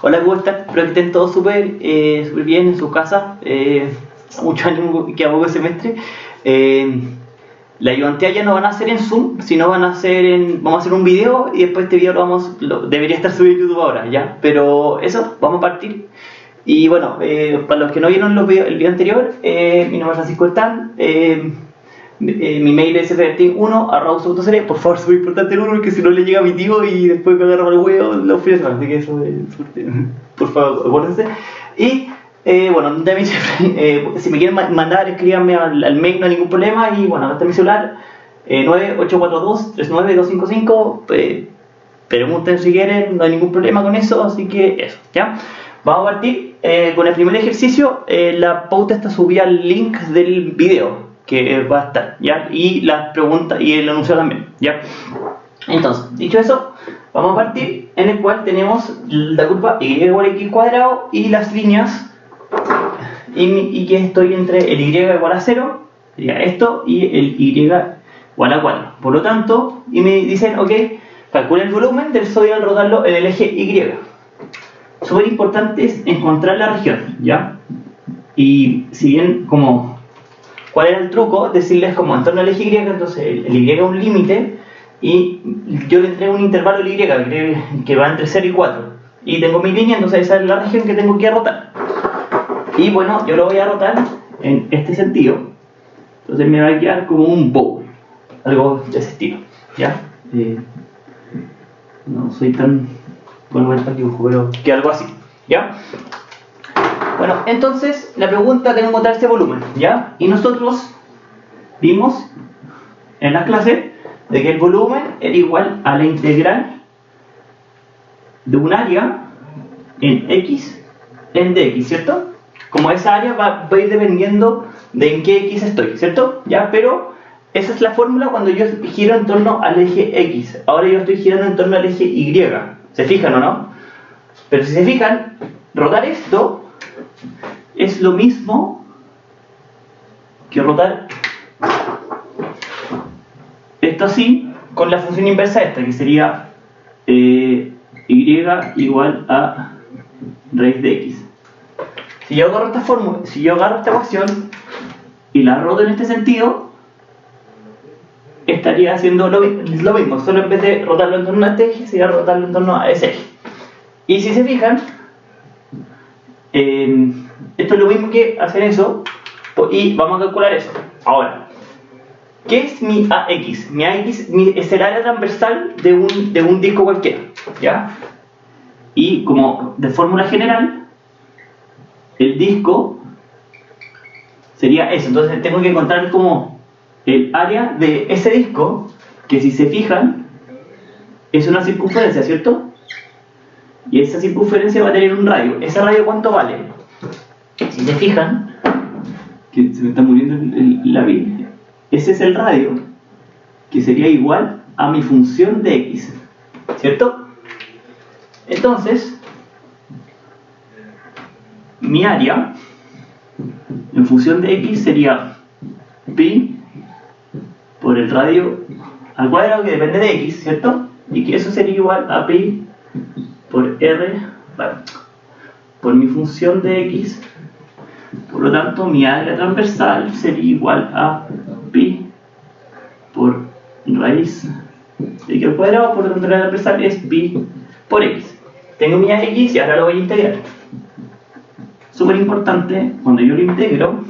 Hola, ¿cómo están? Espero que estén todos súper bien en su casa. Mucho ánimo que a poco semestre. La ayudantía ya no van a hacer en Zoom, sino van a hacer vamos a hacer un video y después este video debería estar subido en YouTube ahora, ¿ya? Pero eso, vamos a partir. Y bueno, para los que no vieron el video anterior, mi nombre es Francisco Están. Mi mail es fbertin1@uso.cl. Por favor, es muy importante el 1 porque si no le llega a mi tío y después me agarra el huevo los fines de semana. Así que eso por favor, acuérdense. Y bueno, también si me quieren mandar, escríbanme al mail, no hay ningún problema. Y bueno, este es mi celular, 9842-39255. Pregunten si quieren, no hay ningún problema con eso. Así que eso, ¿ya? Vamos a partir con el primer ejercicio. La pauta está subida al link del video que va a estar, ¿ya? Y las preguntas y el anuncio también, ¿ya? Entonces, dicho eso, vamos a partir en el cual tenemos la curva y igual a x cuadrado y las líneas y que estoy entre el y igual a 0, sería esto, y el y igual a 4. Por lo tanto, y me dicen, ok, calcula el volumen del sólido al rotarlo en el eje y. Súper importante es encontrar la región, ¿ya? Y si bien ¿cuál era el truco? Decirles como en torno al eje Y, entonces el Y es un límite y yo le entrego un intervalo al Y que va entre 0 y 4 y tengo mi línea, entonces esa es la región que tengo que rotar. Y bueno, yo lo voy a rotar en este sentido, entonces me va a quedar como un bowl, algo de ese estilo, ¿ya? No soy tan bueno para el dibujo, pero que algo así, ¿ya? Bueno, entonces la pregunta tenemos que encontrar este volumen, ¿ya? Y nosotros vimos en la clase de que el volumen era igual a la integral de un área en x en dx, ¿cierto? Como esa área va a ir dependiendo de en qué x estoy, ¿cierto? ¿Ya? Pero esa es la fórmula cuando yo giro en torno al eje x. Ahora yo estoy girando en torno al eje y. ¿Se fijan o no? Pero si se fijan, rotar esto es lo mismo que rotar esto así con la función inversa esta, que sería y igual a raíz de x. Si yo agarro esta fórmula, si yo agarro esta ecuación y la roto en este sentido, estaría haciendo lo mismo, solo en vez de rotarlo en torno a este eje, sería rotarlo en torno a ese eje. Y si se fijan, esto es lo mismo que hacer eso, y vamos a calcular eso. Ahora, ¿qué es mi AX? Mi AX es el área transversal de un disco cualquiera, ¿ya? Y como de fórmula general, el disco sería eso. Entonces tengo que encontrar como el área de ese disco, que si se fijan, es una circunferencia, ¿cierto? Y esa circunferencia va a tener un radio. ¿Ese radio cuánto vale? Si se fijan, que se me está muriendo la vida. Ese es el radio, que sería igual a mi función de x, ¿cierto? Entonces, mi área en función de x sería pi por el radio al cuadrado, que depende de x, ¿cierto? Y que eso sería igual a pi por r, vale, por mi función de x. Por lo tanto, mi área transversal sería igual a pi por raíz de x al cuadrado, por lo tanto la área transversal es pi por x. Tengo mi x y ahora lo voy a integrar. Súper importante, cuando yo lo integro,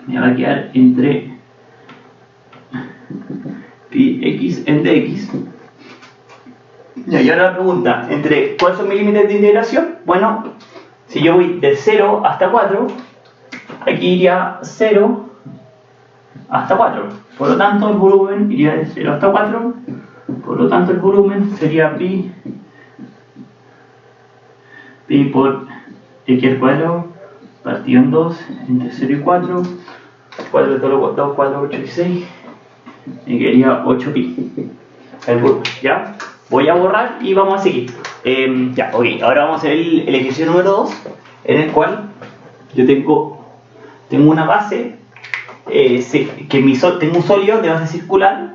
me va a quedar entre pi x en dx. Y ahora la pregunta, ¿cuáles son mis límites de integración? Bueno, si yo voy de 0 hasta 4, aquí iría 0 hasta 4. Por lo tanto, el volumen iría de 0 hasta 4. Por lo tanto, el volumen sería pi por x al cuadrado partido en 2 entre 0 y 4. 4 de todo 2, 4, 8 y 6. Me quedaría 8 pi. El volumen, ¿ya? Voy a borrar y vamos a seguir. Ya, ok. Ahora vamos a hacer el ejercicio número 2, en el cual yo tengo una base, tengo un sólido de base circular,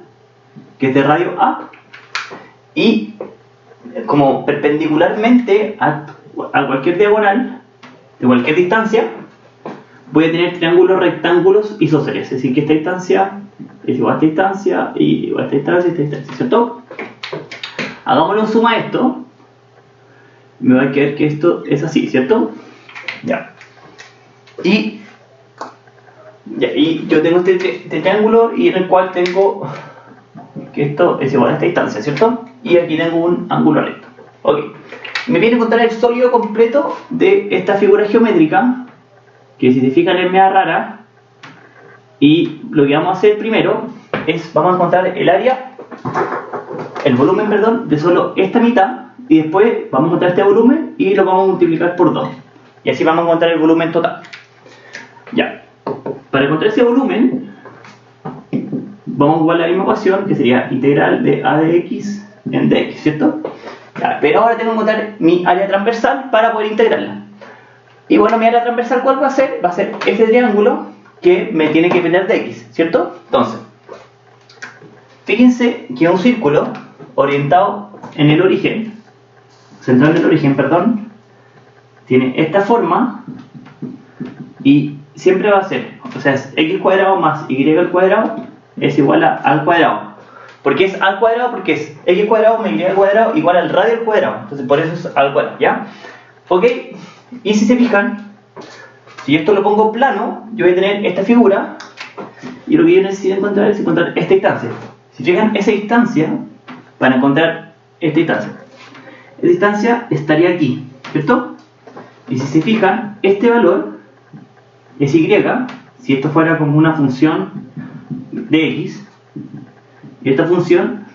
que es de radio A, y como perpendicularmente a cualquier diagonal de cualquier distancia, voy a tener triángulos rectángulos isósceles, es decir, que esta distancia es igual a esta distancia y igual a esta distancia y esta distancia, ¿cierto? Hagámosle un suma a esto, me va a quedar que esto es así, ¿cierto? Ya. Y yo tengo este triángulo y en el cual tengo que esto es igual a esta distancia, ¿cierto? Y aquí tengo un ángulo recto. Ok. Me viene a contar el sólido completo de esta figura geométrica, que si se fijan es media rara. Y lo que vamos a hacer primero es, vamos a encontrar el área, el volumen, perdón, de solo esta mitad. Y después vamos a encontrar este volumen y lo vamos a multiplicar por 2. Y así vamos a encontrar el volumen total. Ya. Para encontrar ese volumen, vamos a ocupar la misma ecuación, que sería integral de a de x en dx, ¿cierto? Ya, pero ahora tengo que encontrar mi área transversal para poder integrarla. Y bueno, mi área transversal, ¿cuál va a ser? Va a ser este triángulo que me tiene que depender de x, ¿cierto? Entonces, fíjense que un círculo orientado en el origen, centrado en el origen, perdón, tiene esta forma y siempre va a ser, o sea, es x cuadrado más y al cuadrado es igual a al cuadrado. ¿Por qué es al cuadrado? Porque es x cuadrado más y al cuadrado igual al radio al cuadrado. Entonces por eso es al cuadrado, ¿ya? Ok, y si se fijan, si esto lo pongo plano, yo voy a tener esta figura y lo que yo necesito encontrar es encontrar esta distancia. Si fijan, esa distancia, para encontrar esta distancia estaría aquí, ¿cierto? Y si se fijan, este valor es y, si esto fuera como una función de x, y esta función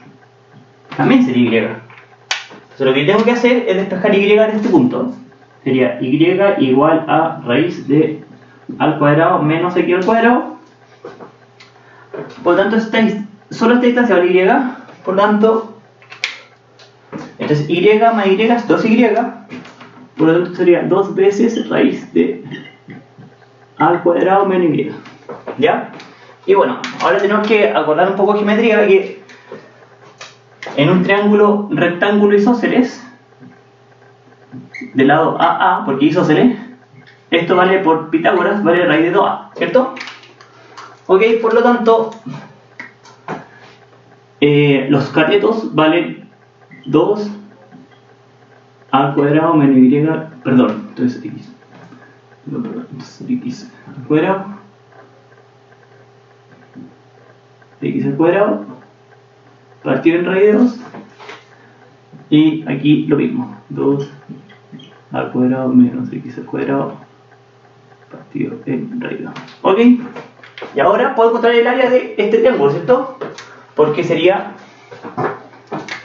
también sería y. Entonces lo que tengo que hacer es despejar y en este punto. Sería y igual a raíz de al cuadrado menos x al cuadrado. Por lo tanto, solo esta distancia vale y. Por lo tanto, entonces y más y es 2y. Por lo tanto, sería 2 veces raíz de al cuadrado menos y. ¿Ya? Y bueno, ahora tenemos que acordar un poco de geometría, que en un triángulo rectángulo isósceles, del lado AA, porque isósceles, esto vale por Pitágoras, vale raíz de 2a, ¿cierto? Ok, por lo tanto, los catetos valen 2 al cuadrado menos y, perdón, entonces x, x al cuadrado, x al cuadrado, partido en raíz de 2, y aquí lo mismo, 2 al cuadrado menos x al cuadrado partido en raíz de 2. ¿Ok? Y ahora puedo encontrar el área de este triángulo, ¿cierto? Porque sería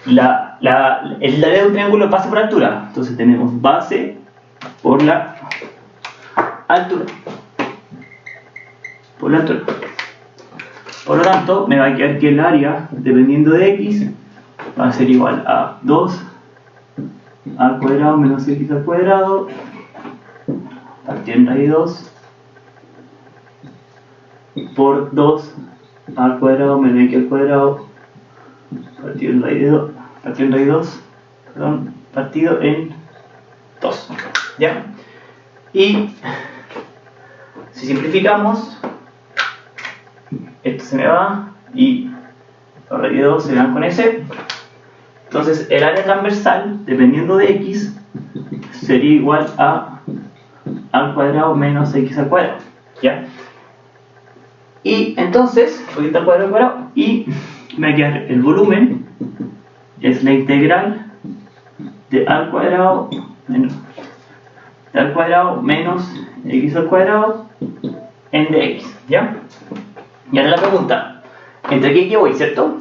el área de un triángulo base por altura. Entonces tenemos base por la altura. Por la altura. Por lo tanto, me va a quedar que el área, dependiendo de x, va a ser igual a 2 al cuadrado menos x al cuadrado partido en raíz de 2 por 2 al cuadrado menos x al cuadrado partido en raíz de 2 partido en 2, ¿ya? Y si simplificamos, esto se me va y la raíz de 2 se van con ese. Entonces el área transversal, dependiendo de x, sería igual a al cuadrado menos x al cuadrado, ¿ya? Y entonces, voy a quitar al cuadrado y me va a quedar el volumen, es la integral de al cuadrado menos x al cuadrado en dx, ¿ya? Y ahora la pregunta, ¿entre aquí y aquí voy, cierto?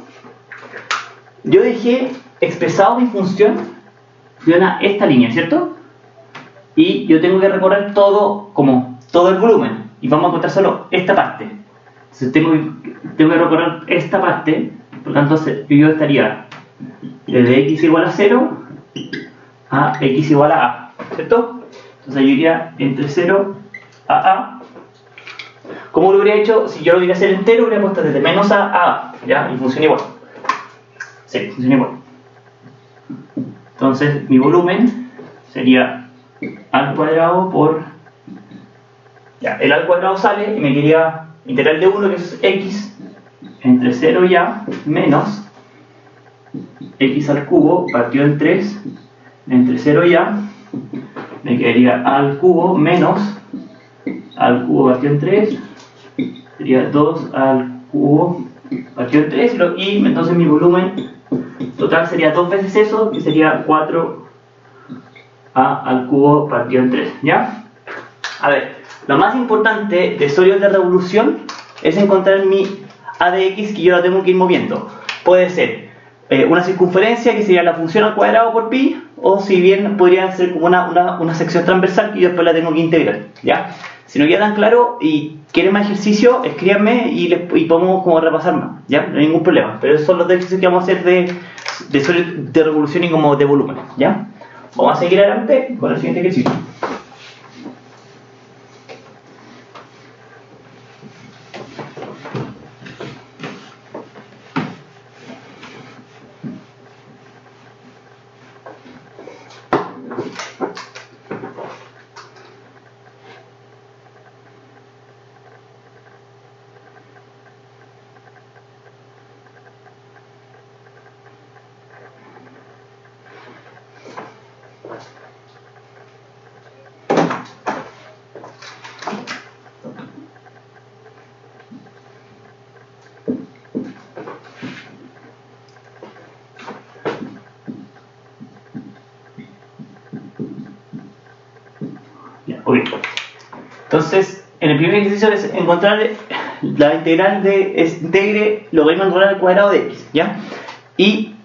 Yo dejé expresado mi función de esta línea, ¿cierto? Y yo tengo que recorrer todo el volumen, y vamos a encontrar solo esta parte. Entonces tengo que recorrer esta parte, por lo tanto yo estaría desde x igual a 0 a x igual a a, ¿cierto? Entonces yo iría entre 0 a a. ¿Cómo lo hubiera hecho? Si yo lo hubiera hacer entero, hubiera puesto desde menos a, ¿ya? Y funciona igual. Sí, funciona igual. Entonces mi volumen sería al cuadrado por... Ya, el al cuadrado sale y me quería integral de 1, que es x, entre 0 y a, menos x al cubo partido en 3, entre 0 y a, me quedaría al cubo menos al cubo partido en 3, sería 2 al cubo partido en 3, y entonces mi volumen total sería 2 veces eso, que sería 4a al cubo partido en 3, ¿ya? A ver, lo más importante de sólidos de revolución es encontrar mi a de x, que yo la tengo que ir moviendo. Puede ser una circunferencia, que sería la función al cuadrado por pi, o si bien podría ser como una sección transversal que yo después la tengo que integrar, ¿ya? Si no queda tan claro y quieren más ejercicio, escríbanme y podemos como repasar más, ¿ya? No hay ningún problema, pero esos son los ejercicios que vamos a hacer de sólidos de revolución y como de volumen, ¿ya? Vamos a seguir adelante con el siguiente ejercicio. Okay. Entonces, en el primer ejercicio es encontrar la integral de integre logaritmo natural al cuadrado de x, ¿ya? Y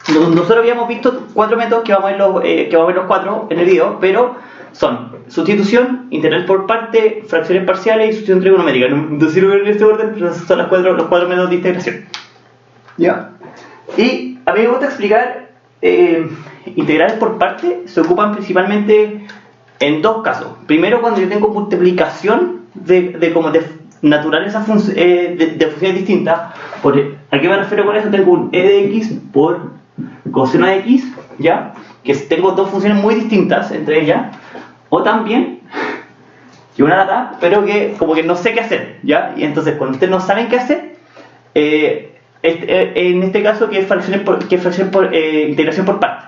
nosotros habíamos visto 4 métodos que vamos a ver los 4 en el video, pero son sustitución, integral por parte, fracciones parciales y sustitución trigonométrica. No sirve en este orden, pero son los cuatro métodos de integración, ¿ya? Y a mí me gusta explicar integrales por parte. Se ocupan principalmente en dos casos. Primero, cuando yo tengo multiplicación de naturales de funciones distintas. ¿A qué me refiero con eso? Tengo un e de x por coseno de x, ¿ya? Que tengo dos funciones muy distintas entre ellas. O también, que una lata, pero que como que no sé qué hacer, ¿ya? Y entonces, cuando ustedes no saben qué hacer, en este caso, que es integración por partes.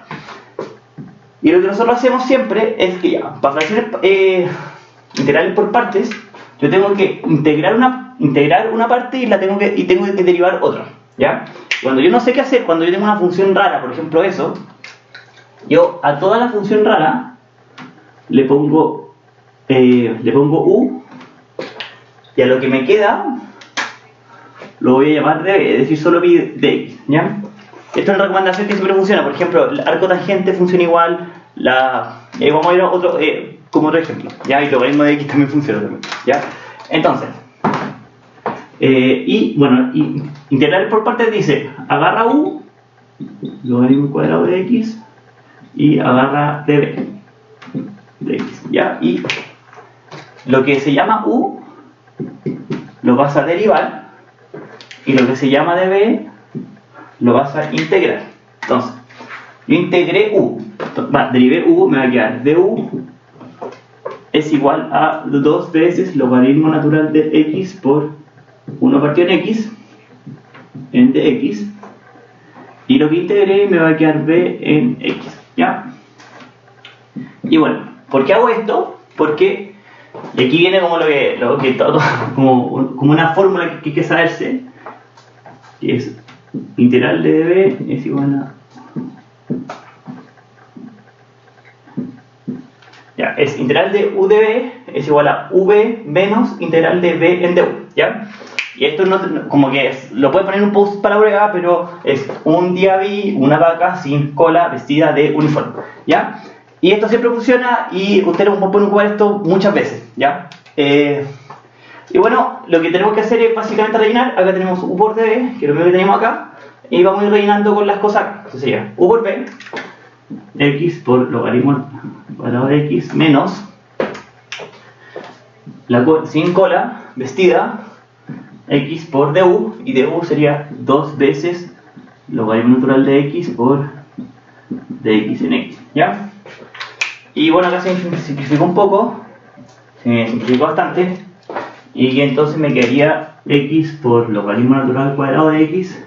Y lo que nosotros hacemos siempre es que ya, para fracciones integrales por partes, yo tengo que integrar una parte y tengo que derivar otra, ¿ya? Cuando yo no sé qué hacer, cuando yo tengo una función rara, por ejemplo eso, yo a toda la función rara le pongo u, y a lo que me queda lo voy a llamar d, es decir, solo pi de x, ¿ya? Esto es una recomendación que siempre funciona. Por ejemplo, el arco tangente funciona igual. Vamos a ir a como otro ejemplo, ¿ya? Y el logaritmo de x también funciona también, ¿ya? Entonces, integral por partes dice, agarra u, logaritmo cuadrado de x, y agarra db de x, ¿ya? Y lo que se llama u lo vas a derivar, y lo que se llama db lo vas a integrar. Entonces, yo integré u, derivé u, me va a quedar du es igual a 2 veces logaritmo natural de x por 1 partido en x, en dx, y lo que integré me va a quedar b en x, ¿ya? Y bueno, ¿por qué hago esto? Porque, y aquí viene como como una fórmula que hay que saberse, que es integral de db es igual a... Ya, es integral de u de b es igual a v menos integral de b en du, ¿ya? Y esto no, como que lo pueden poner en un post para la prueba, pero es un día vi una vaca sin cola vestida de uniforme, ¿ya? Y esto siempre funciona y ustedes pueden ocupar esto muchas veces, ¿ya? Y bueno, lo que tenemos que hacer es básicamente rellenar. Acá tenemos u por db, que es lo mismo que tenemos acá, y vamos a ir rellenando con las cosas. Entonces sería u por b, x por logaritmo cuadrado de x, menos sin cola, vestida, x por du, y du sería 2 veces logaritmo natural de x por de x en x, ¿ya? Y bueno, acá se simplificó un poco, se simplificó bastante, y entonces me quedaría x por logaritmo natural cuadrado de x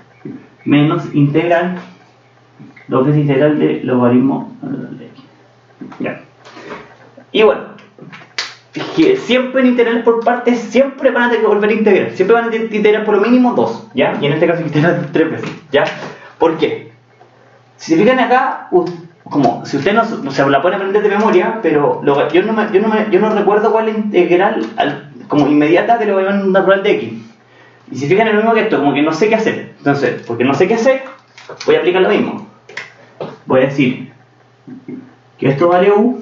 menos integral, lo que es integral de logaritmo natural de x, ¿ya? Y bueno, que siempre en integrales por partes siempre van a tener que volver a integrar, siempre van a integrar por lo mínimo 2, ¿ya? Y en este caso integrar 3 veces, ¿ya? ¿Por qué? Si se fijan acá, como si usted no se la puede aprender de memoria, pero yo no recuerdo cuál es la integral como inmediata de logaritmo natural de x. Y si se fijan en lo mismo que esto, como que no sé qué hacer. Entonces, porque no sé qué hacer, voy a aplicar lo mismo. Voy a decir que esto vale u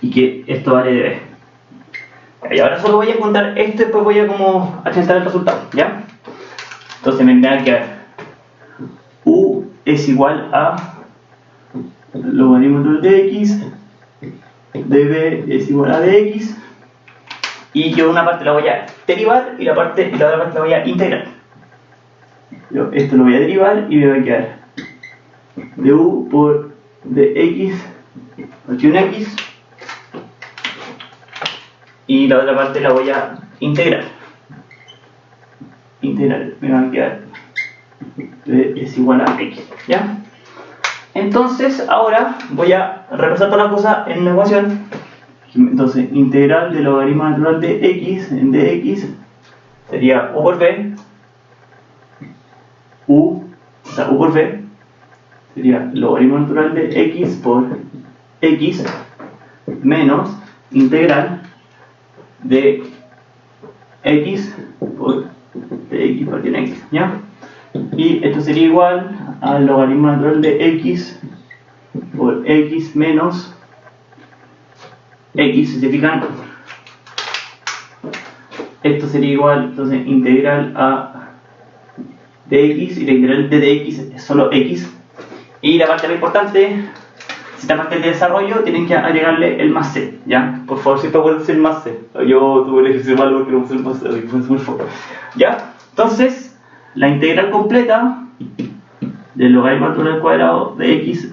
y que esto vale db. Y ahora solo voy a encontrar esto y después voy a como acrescentar el resultado, ¿ya? Entonces me tendrá que dar u es igual a logaritmo natural de x, db es igual a dx, y yo una parte la voy a derivar y la otra parte la voy a integrar. Yo esto lo voy a derivar y me va a quedar du por dx, aquí un x, y la otra parte la voy a integrar. Me va a quedar d es igual a x, ¿ya? Entonces ahora voy a repasar todas las cosas en una ecuación. Entonces integral de logaritmo natural de x en dx sería u por v, u por v sería logaritmo natural de x por x menos integral de x por dx partido en x, ¿ya? Y esto sería igual al logaritmo natural de x por x menos x, si se fijan, esto sería igual, entonces integral a dx, y la integral de dx es solo x, y la parte más importante, esta parte de desarrollo, tienen que agregarle el más c, ¿ya? Por favor, siempre acuérdense el más c. Yo tuve el ejercicio malo porque no puse el más c, fue muy fuerte, ¿ya? Entonces, la integral completa del logaritmo natural cuadrado de x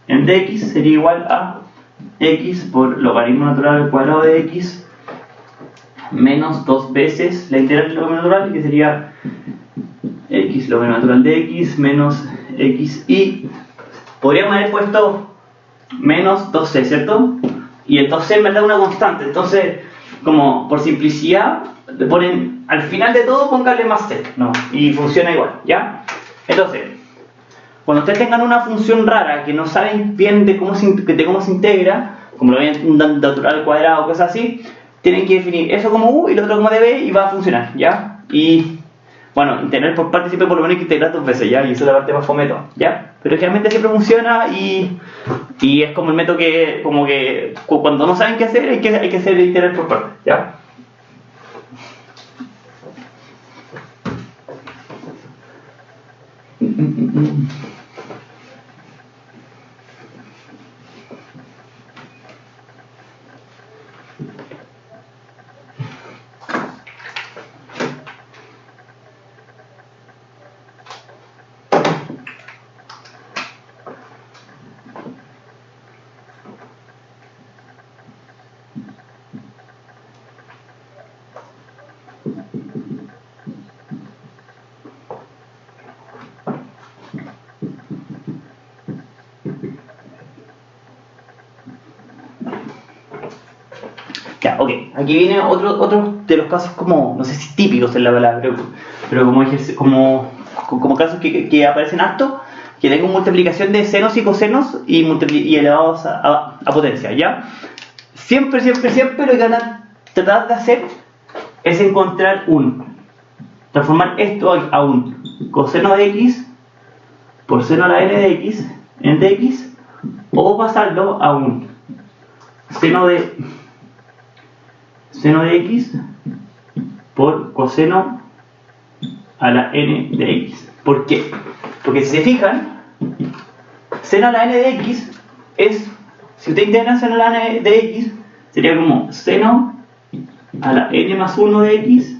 en dx sería igual a x por logaritmo natural al cuadrado de x menos 2 veces la integral del logaritmo natural, que sería x logaritmo natural de x menos x, y podríamos haber puesto menos 2c, ¿cierto? Y el 2c me da una constante, entonces como por simplicidad le ponen al final de todo, póngale más c, ¿no? Y funciona igual, ¿ya? Entonces, cuando ustedes tengan una función rara que no saben bien de cómo se integra, como lo ven natural al cuadrado o cosas así, tienen que definir eso como u y lo otro como db y va a funcionar, ¿ya? Y bueno, integrar por parte siempre por lo menos hay que integrar 2 veces, ¿ya? Y esa es la parte más fome de todo, ¿ya? Pero realmente siempre funciona y es como el método que, como que cuando no saben qué hacer, hay que hacer integrar por parte, ¿ya? Ya, ok, aquí viene otro de los casos como, no sé si típicos en la palabra, pero como casos que aparecen harto, que tengo multiplicación de senos y cosenos y elevados a potencia, ¿ya? Siempre lo que van a tratar de hacer es encontrar transformar esto a un coseno de x por seno a la n de x en dx, o pasarlo a un seno de x por coseno a la n de x. ¿Por qué? Porque si se fijan, seno a la n de x es, si ustedes integran seno a la n de x, sería como seno a la n más 1 de x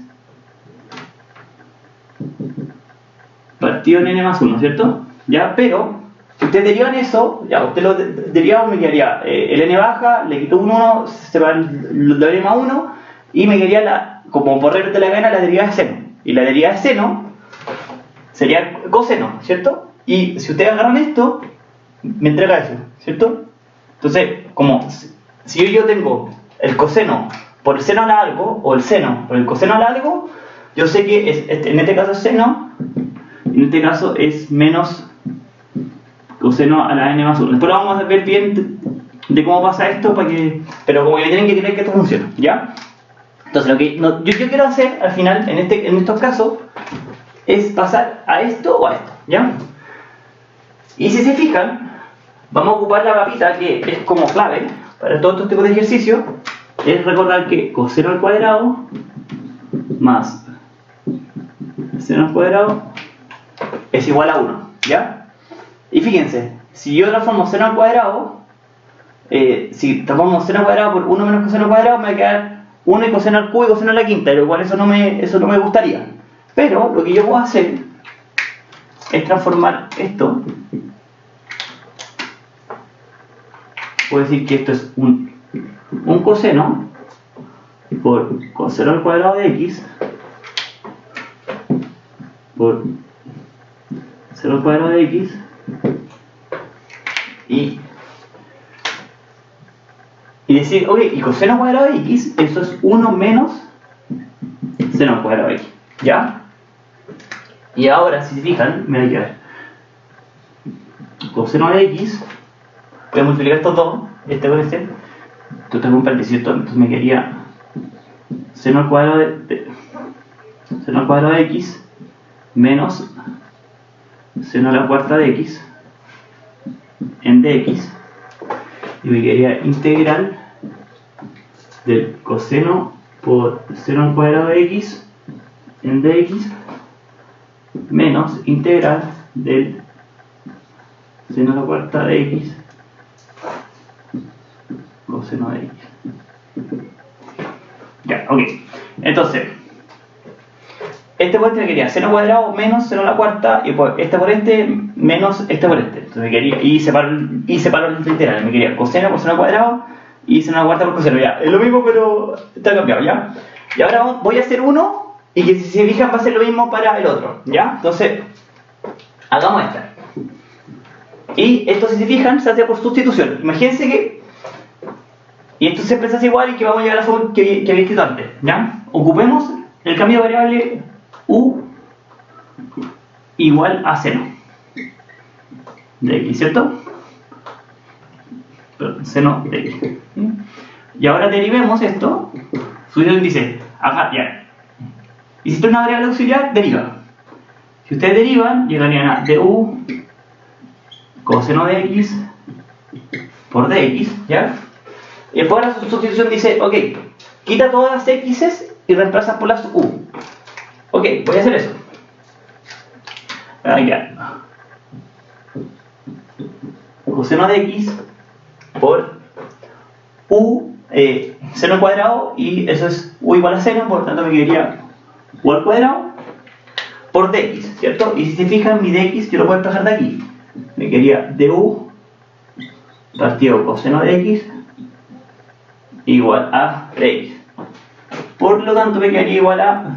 partido en n más 1, ¿cierto? ¿ya? Pero si ustedes derivan eso, ya, usted lo derivan, me quedaría el n baja, le quito un 1, se va el doble más 1, y me quedaría, como por regla de la cadena, la derivada de seno. Y la derivada de seno sería coseno, ¿cierto? Y si ustedes agarran esto, me entrega eso, ¿cierto? Entonces, como si yo tengo el coseno por el seno a la algo, o el seno por el coseno a la algo, yo sé que en este caso es seno, en este caso es menos coseno a la n más 1. Después lo vamos a ver bien de cómo pasa esto, pero como que le tienen que creer que esto funciona, ¿ya? Entonces, lo que yo quiero hacer al final, en estos casos, es pasar a esto o a esto, ¿ya? Y si se fijan, vamos a ocupar la papita que es como clave para todos estos tipos de ejercicios, es recordar que coseno al cuadrado más seno al cuadrado es igual a 1, ¿ya? Y fíjense, si yo transformo seno al cuadrado, si transformo seno al cuadrado por 1 menos coseno al cuadrado, me va a quedar 1 y coseno al cubo y coseno a la quinta, lo cual eso no me gustaría. Pero lo que yo puedo hacer es transformar esto. Puedo decir que esto es un coseno por coseno al cuadrado de x por seno al cuadrado de x y decir, ok, y coseno al cuadrado de x, eso es 1 menos seno al cuadrado de x, ¿ya? Y ahora, si se fijan, me va a quedar coseno de x, voy a multiplicar estos dos, este con este, esto tengo un paréntesis, entonces me quedaría seno al cuadrado seno al cuadrado de x menos seno a la cuarta de x en dx, y me quedaría integral del coseno por seno al cuadrado de x en dx menos integral del seno a la cuarta de x coseno de x. Ya, ok. Entonces, este por este me quería seno cuadrado menos seno a la cuarta, y por este menos este por este. Entonces me quería, y separo el integral, me quería coseno por seno al cuadrado y seno a la cuarta por coseno. Ya, es lo mismo, pero está cambiado, ¿ya? Y ahora voy a hacer uno, y que si se fijan va a ser lo mismo para el otro, ¿ya? Entonces, hagamos esta. Y esto, si se fijan, se hace por sustitución. Imagínense que, y esto siempre se hace igual, y que vamos a llegar a la forma que había escrito antes, ¿ya? Ocupemos el cambio de variable u igual a seno de x, ¿cierto? Perdón, seno de x. Y ahora derivemos esto. Sustitución dice, ajá, ya. Y si esto es una variable auxiliar, deriva. Si ustedes derivan, llegarían a du coseno de x por dx, ¿ya? Y después la sustitución dice, ok, quita todas las x's y reemplaza por las u. Ok, voy a hacer eso. Ya. Coseno de x por u seno al cuadrado, y eso es u igual a seno, por lo tanto me quedaría u al cuadrado por dx, ¿cierto? Y si se fijan, mi dx yo lo puedo despejar de aquí. Me quedaría du partido coseno de x igual a dx. Por lo tanto me quedaría igual a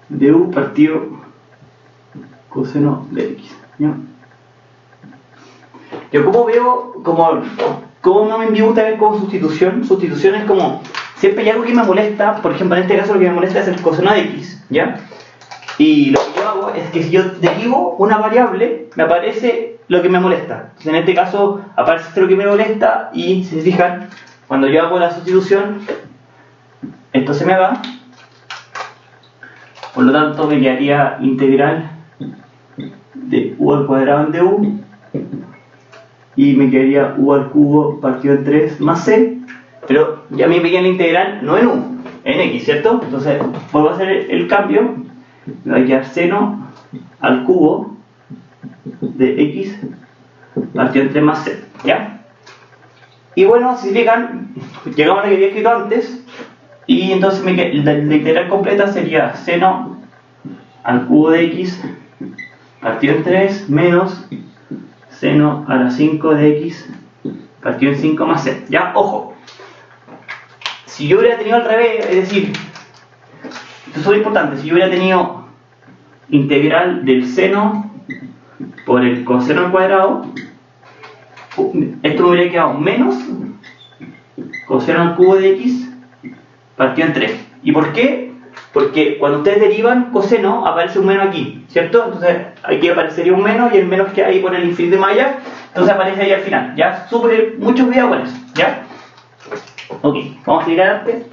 du partido coseno de x, ¿ya? Yo como veo, como no me gusta ver como sustitución es como, siempre hay algo que me molesta, por ejemplo en este caso lo que me molesta es el coseno de x, ¿ya? Y lo que yo hago es que si yo derivo una variable, me aparece lo que me molesta. Entonces, en este caso aparece lo que me molesta, y si se fijan, cuando yo hago la sustitución, esto se me va. Por lo tanto me quedaría integral de u al cuadrado en du, y me quedaría u al cubo partido en 3 más c, pero ya a mí me queda la integral no en u, en x, ¿cierto? Entonces vuelvo a hacer el cambio, me va a quedar seno al cubo de x partido en 3 más c, ¿ya? Y bueno, si se fijan, llegamos a lo que había escrito antes, y entonces la integral completa sería seno al cubo de x partido en 3 menos seno a la 5 de x partido en 5 más c. Ya, ojo. Si yo hubiera tenido al revés, es decir, esto es muy importante, si yo hubiera tenido integral del seno por el coseno al cuadrado, esto me hubiera quedado menos coseno al cubo de x partido en 3. ¿Y por qué? Porque cuando ustedes derivan coseno aparece un menos aquí, ¿cierto? Entonces aquí aparecería un menos y el menos que hay por el infinito de malla, entonces aparece ahí al final. Ya, súper, mucho cuidado con eso, ¿ya? Ok, vamos a seguir adelante.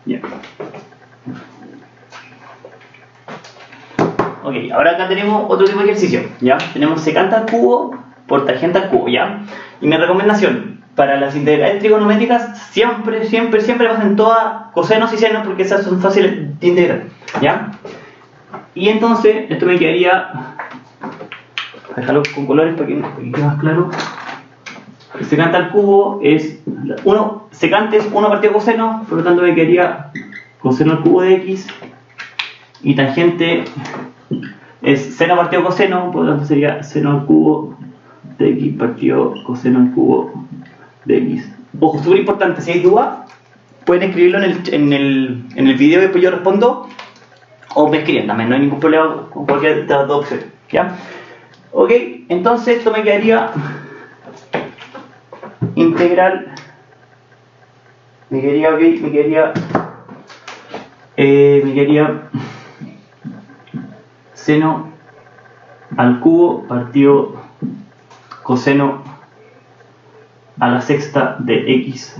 Ya. Ok, ahora acá tenemos otro tipo de ejercicio, ¿ya? Tenemos secante al cubo por tangente al cubo, ¿ya? Y mi recomendación, para las integrales trigonométricas, siempre pasen todas cosenos y senos porque esas son fáciles de integrar, ¿ya? Y entonces, esto me quedaría, dejarlo con colores para que quede más claro. El secante al cubo es, secante es 1 partido coseno, por lo tanto me quedaría coseno al cubo de x, y tangente es seno partido coseno, por lo tanto sería seno al cubo de x partido coseno al cubo de x. Ojo, súper importante, si hay duda, pueden escribirlo en el video y después yo respondo, o me escriben también, no hay ningún problema con cualquiera de estas dos opciones, ¿ya? Ok, entonces esto me quedaría integral, me quedaría seno al cubo partido coseno a la sexta de x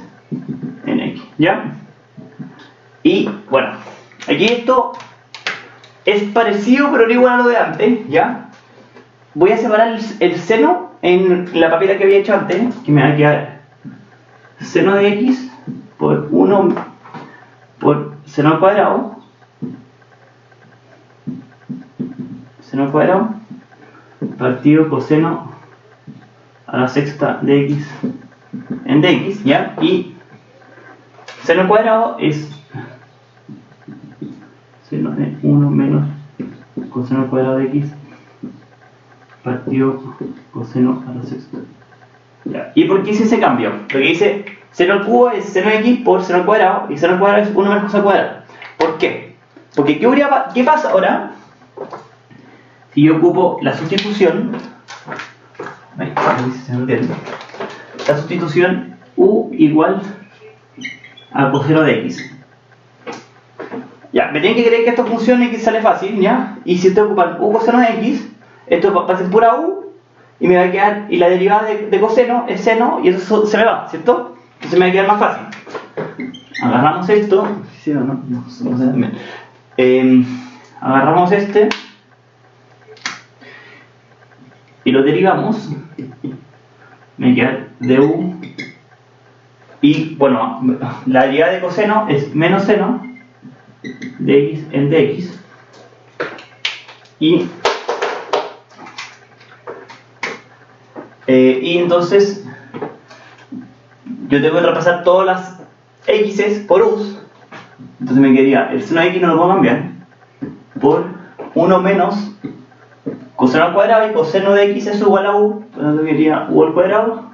en x, ¿ya? Y bueno, aquí esto es parecido pero no igual a lo de antes, ¿ya? Voy a separar el seno en la papita que había hecho antes, que me va a quedar seno de x por 1 por seno al cuadrado, partido coseno a la sexta de x en dx, ¿ya? Y seno al cuadrado es seno de 1 menos coseno al cuadrado de x partido coseno a la sexta. ¿Ya? ¿Y por qué hice ese cambio? Porque hice seno al cubo es seno de x por seno al cuadrado, y seno al cuadrado es 1 menos coseno al cuadrado. ¿Por qué? Porque ¿qué pasa ahora si yo ocupo la sustitución? La sustitución u igual a coseno de x. Ya, me tienen que creer que esto funcione y que sale fácil, ¿ya? Y si ustedes ocupan u coseno de x, esto va a ser pura u, y me va a quedar, y la derivada de coseno es seno, y eso se me va, ¿cierto? Entonces me va a quedar más fácil. Agarramos esto, ¿sí o no? No sé también. Agarramos este y lo derivamos, me queda du, y bueno, la derivada de coseno es menos seno de x en dx, y entonces yo tengo que reemplazar todas las x's por u's, entonces me quedaría el seno de x, no lo puedo cambiar, por 1 menos coseno al cuadrado, y coseno de x es igual a u, por lo tanto quedaría u al cuadrado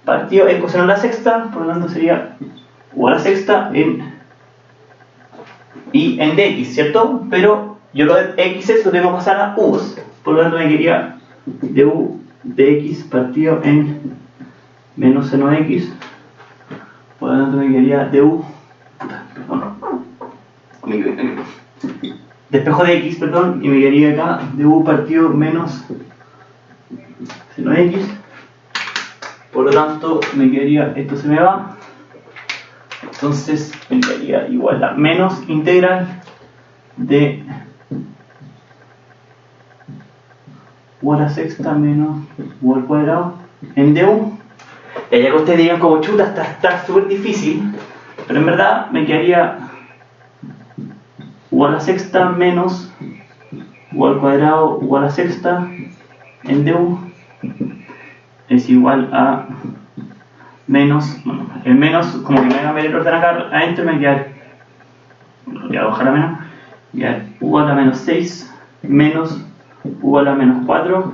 partido el coseno a la sexta, por lo tanto sería u a la sexta en dx, ¿cierto? Pero yo lo de x lo tengo que pasar a u's, por lo tanto me quedaría du de x partido en menos seno de x, por lo tanto me quedaría du, despejo de x, perdón, y me quedaría acá de u partido menos seno de x. Por lo tanto, me quedaría, esto se me va. Entonces, me quedaría igual a menos integral de u a la sexta menos u al cuadrado en du. Y allá que ustedes digan como chuta, está súper difícil, pero en verdad me quedaría u a la sexta menos u al cuadrado u a la sexta en du es igual a menos, bueno, el menos, como que me va a cambiar el orden acá adentro, me queda, voy a bajar a menos, ya u a la menos 6 menos u a la menos 4,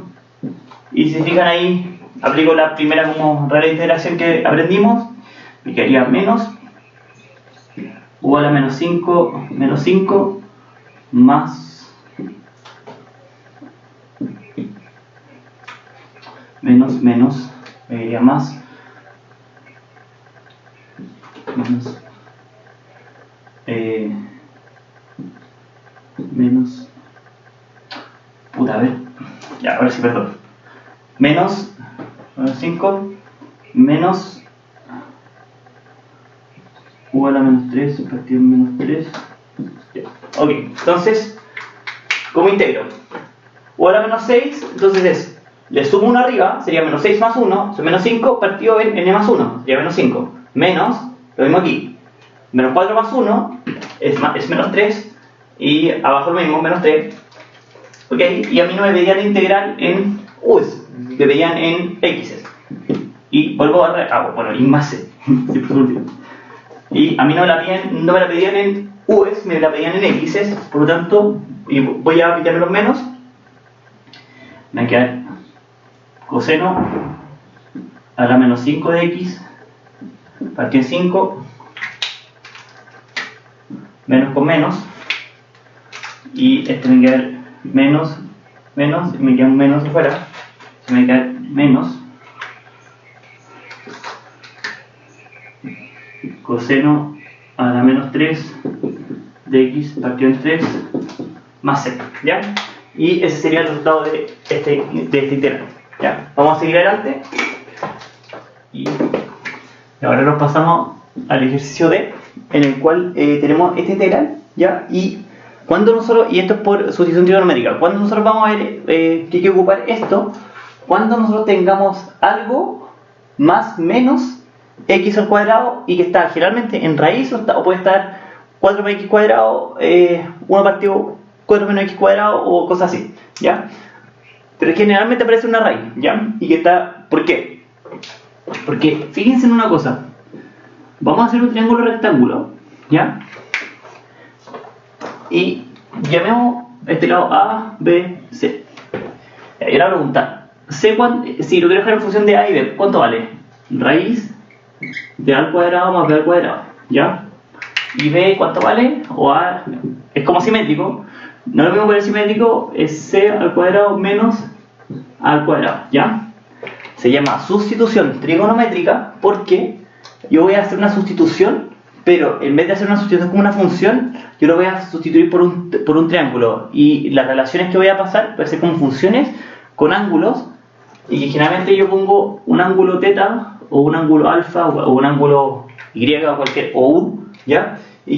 y si se fijan ahí, aplico la primera como regla de integración que aprendimos, me quedaría menos u a la menos 5 más menos, me quedaría más menos menos, puta, a ver, ya, ahora sí, perdón, menos 5 menos u a la menos 3 partido menos 3, ya. Ok, entonces, ¿cómo integro? U a la menos 6, entonces le sumo 1 arriba, sería menos 6 más 1, son menos 5 partido en n más 1, sería menos 5, menos, lo mismo aquí, menos 4 más 1 es menos 3, y abajo lo mismo, menos 3, ok, y a mí no me pedían integral en u's, me pedían en x's, y vuelvo a bueno, y más c, y a mí no me la pedían en u's, me la pedían en x's, por lo tanto, y voy a aplicarme los menos, me va a quedar coseno a la menos 5 de x partido en 5 menos con menos, y este me queda menos, y me queda un menos afuera, se me queda menos coseno a la menos 3 de x partido en 3 más c, ¿ya? Y ese sería el resultado de este integral, ¿ya? Vamos a seguir adelante y ahora nos pasamos al ejercicio D, en el cual tenemos este integral, ¿ya? Y cuando nosotros, y esto es por sustitución trigonométrica, cuando nosotros vamos a ver que hay que ocupar esto, cuando nosotros tengamos algo más menos x al cuadrado y que está generalmente en raíz o puede estar 4x cuadrado, 1 partido 4 menos x cuadrado o cosas así, ¿ya? Pero generalmente aparece una raíz, ¿ya? Y que está, ¿por qué? Porque fíjense en una cosa, vamos a hacer un triángulo rectángulo, ¿ya? Y llamemos este lado A, B, C. Y ahora pregunta, si lo quiero dejar en función de A y B, ¿cuánto vale? Raíz de A al cuadrado más B al cuadrado, ¿ya? Y B, ¿cuánto vale? O A, es como simétrico, no es lo mismo que el simétrico, es C al cuadrado menos A al cuadrado, ¿ya? Se llama sustitución trigonométrica porque yo voy a hacer una sustitución, pero en vez de hacer una sustitución como una función, yo lo voy a sustituir por un triángulo, y las relaciones que voy a pasar pueden ser como funciones con ángulos, y que generalmente yo pongo un ángulo teta o un ángulo alfa o un ángulo y o cualquier o u, ¿ya? Y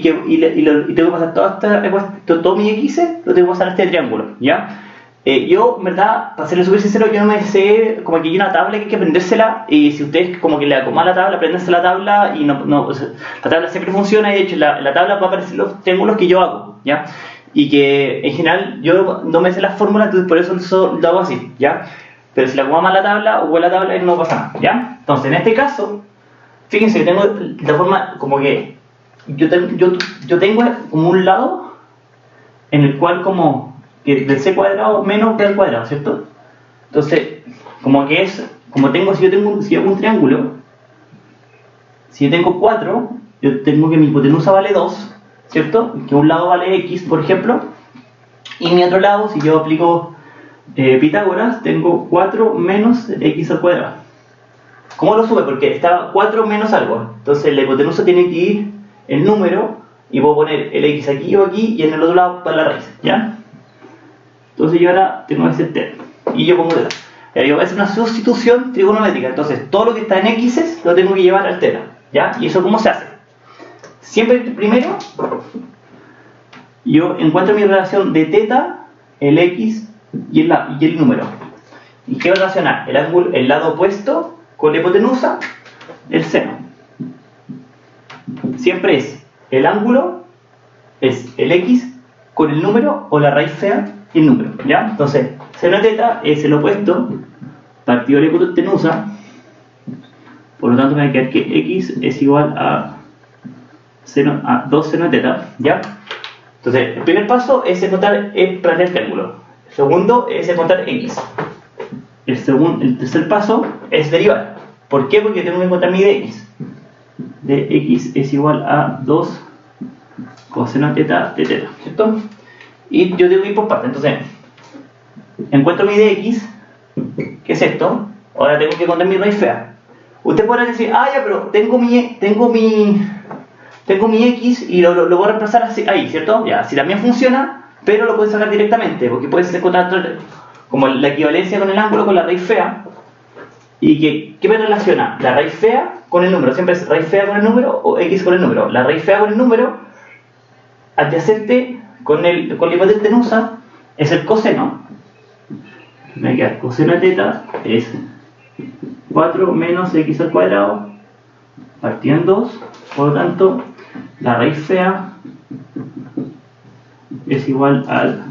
tengo que pasar todo mi x lo tengo que pasar a este triángulo, ¿ya? Yo, en verdad, para serles súper sincero, yo no me sé, como que hay una tabla que hay que aprendérsela, y si ustedes como que le acomodan la tabla, apréndanse la tabla, y o sea, la tabla siempre funciona, y de hecho en la tabla va a aparecer los triángulos que yo hago, ¿ya? Y que en general yo no me sé las fórmulas, entonces por eso lo hago así, ¿ya? Pero si le acomodan mal la tabla o la tabla, no pasa nada, ¿ya? Entonces, en este caso, fíjense que tengo de forma como que yo tengo como un lado en el cual como que del c cuadrado menos b al cuadrado, ¿cierto? Entonces, como que es, si yo hago un triángulo, si yo tengo 4, yo tengo que mi hipotenusa vale 2, ¿cierto? Que un lado vale x, por ejemplo, y mi otro lado, si yo aplico Pitágoras, tengo 4 menos x al cuadrado. ¿Cómo lo sube? Porque estaba 4 menos algo, entonces la hipotenusa tiene que ir el número y puedo poner el x aquí o aquí y en el otro lado para la raíz, ¿ya? Entonces yo ahora tengo ese teta y yo pongo teta. Yo voy a hacer una sustitución trigonométrica, entonces todo lo que está en x lo tengo que llevar al teta, ¿ya? ¿Y eso cómo se hace? Siempre primero yo encuentro mi relación de teta, el x y el número. ¿Y qué va a relacionar? El lado opuesto con la hipotenusa, el seno. Siempre es el ángulo, es el x con el número o la raíz fea y el número, ¿ya? Entonces, seno de teta es el opuesto partido de la hipotenusa, por lo tanto me va a quedar que x es igual a 2 seno de teta, ¿ya? Entonces, el primer paso es encontrar el planeta del triángulo. El segundo es encontrar x. El tercer paso es derivar. ¿Por qué? Porque tengo que encontrar mi dx. Dx es igual a 2 coseno teta de teta, ¿cierto? Y yo tengo que ir por partes. Entonces, encuentro mi dx, que es esto. Ahora tengo que encontrar mi raíz fea. Usted podrá decir, ah, ya, pero tengo mi x y lo voy a reemplazar ahí, ¿cierto? Ya, si también funciona, pero lo puedes sacar directamente, porque puedes encontrar como la equivalencia con el ángulo con la raíz fea. ¿Y qué me relaciona? La raíz fea con el número. Siempre es raíz fea con el número o x con el número. La raíz fea con el número adyacente con la hipotenusa es el coseno. Me va a quedar coseno de teta es 4 menos x al cuadrado partido en 2. Por lo tanto, la raíz fea es igual a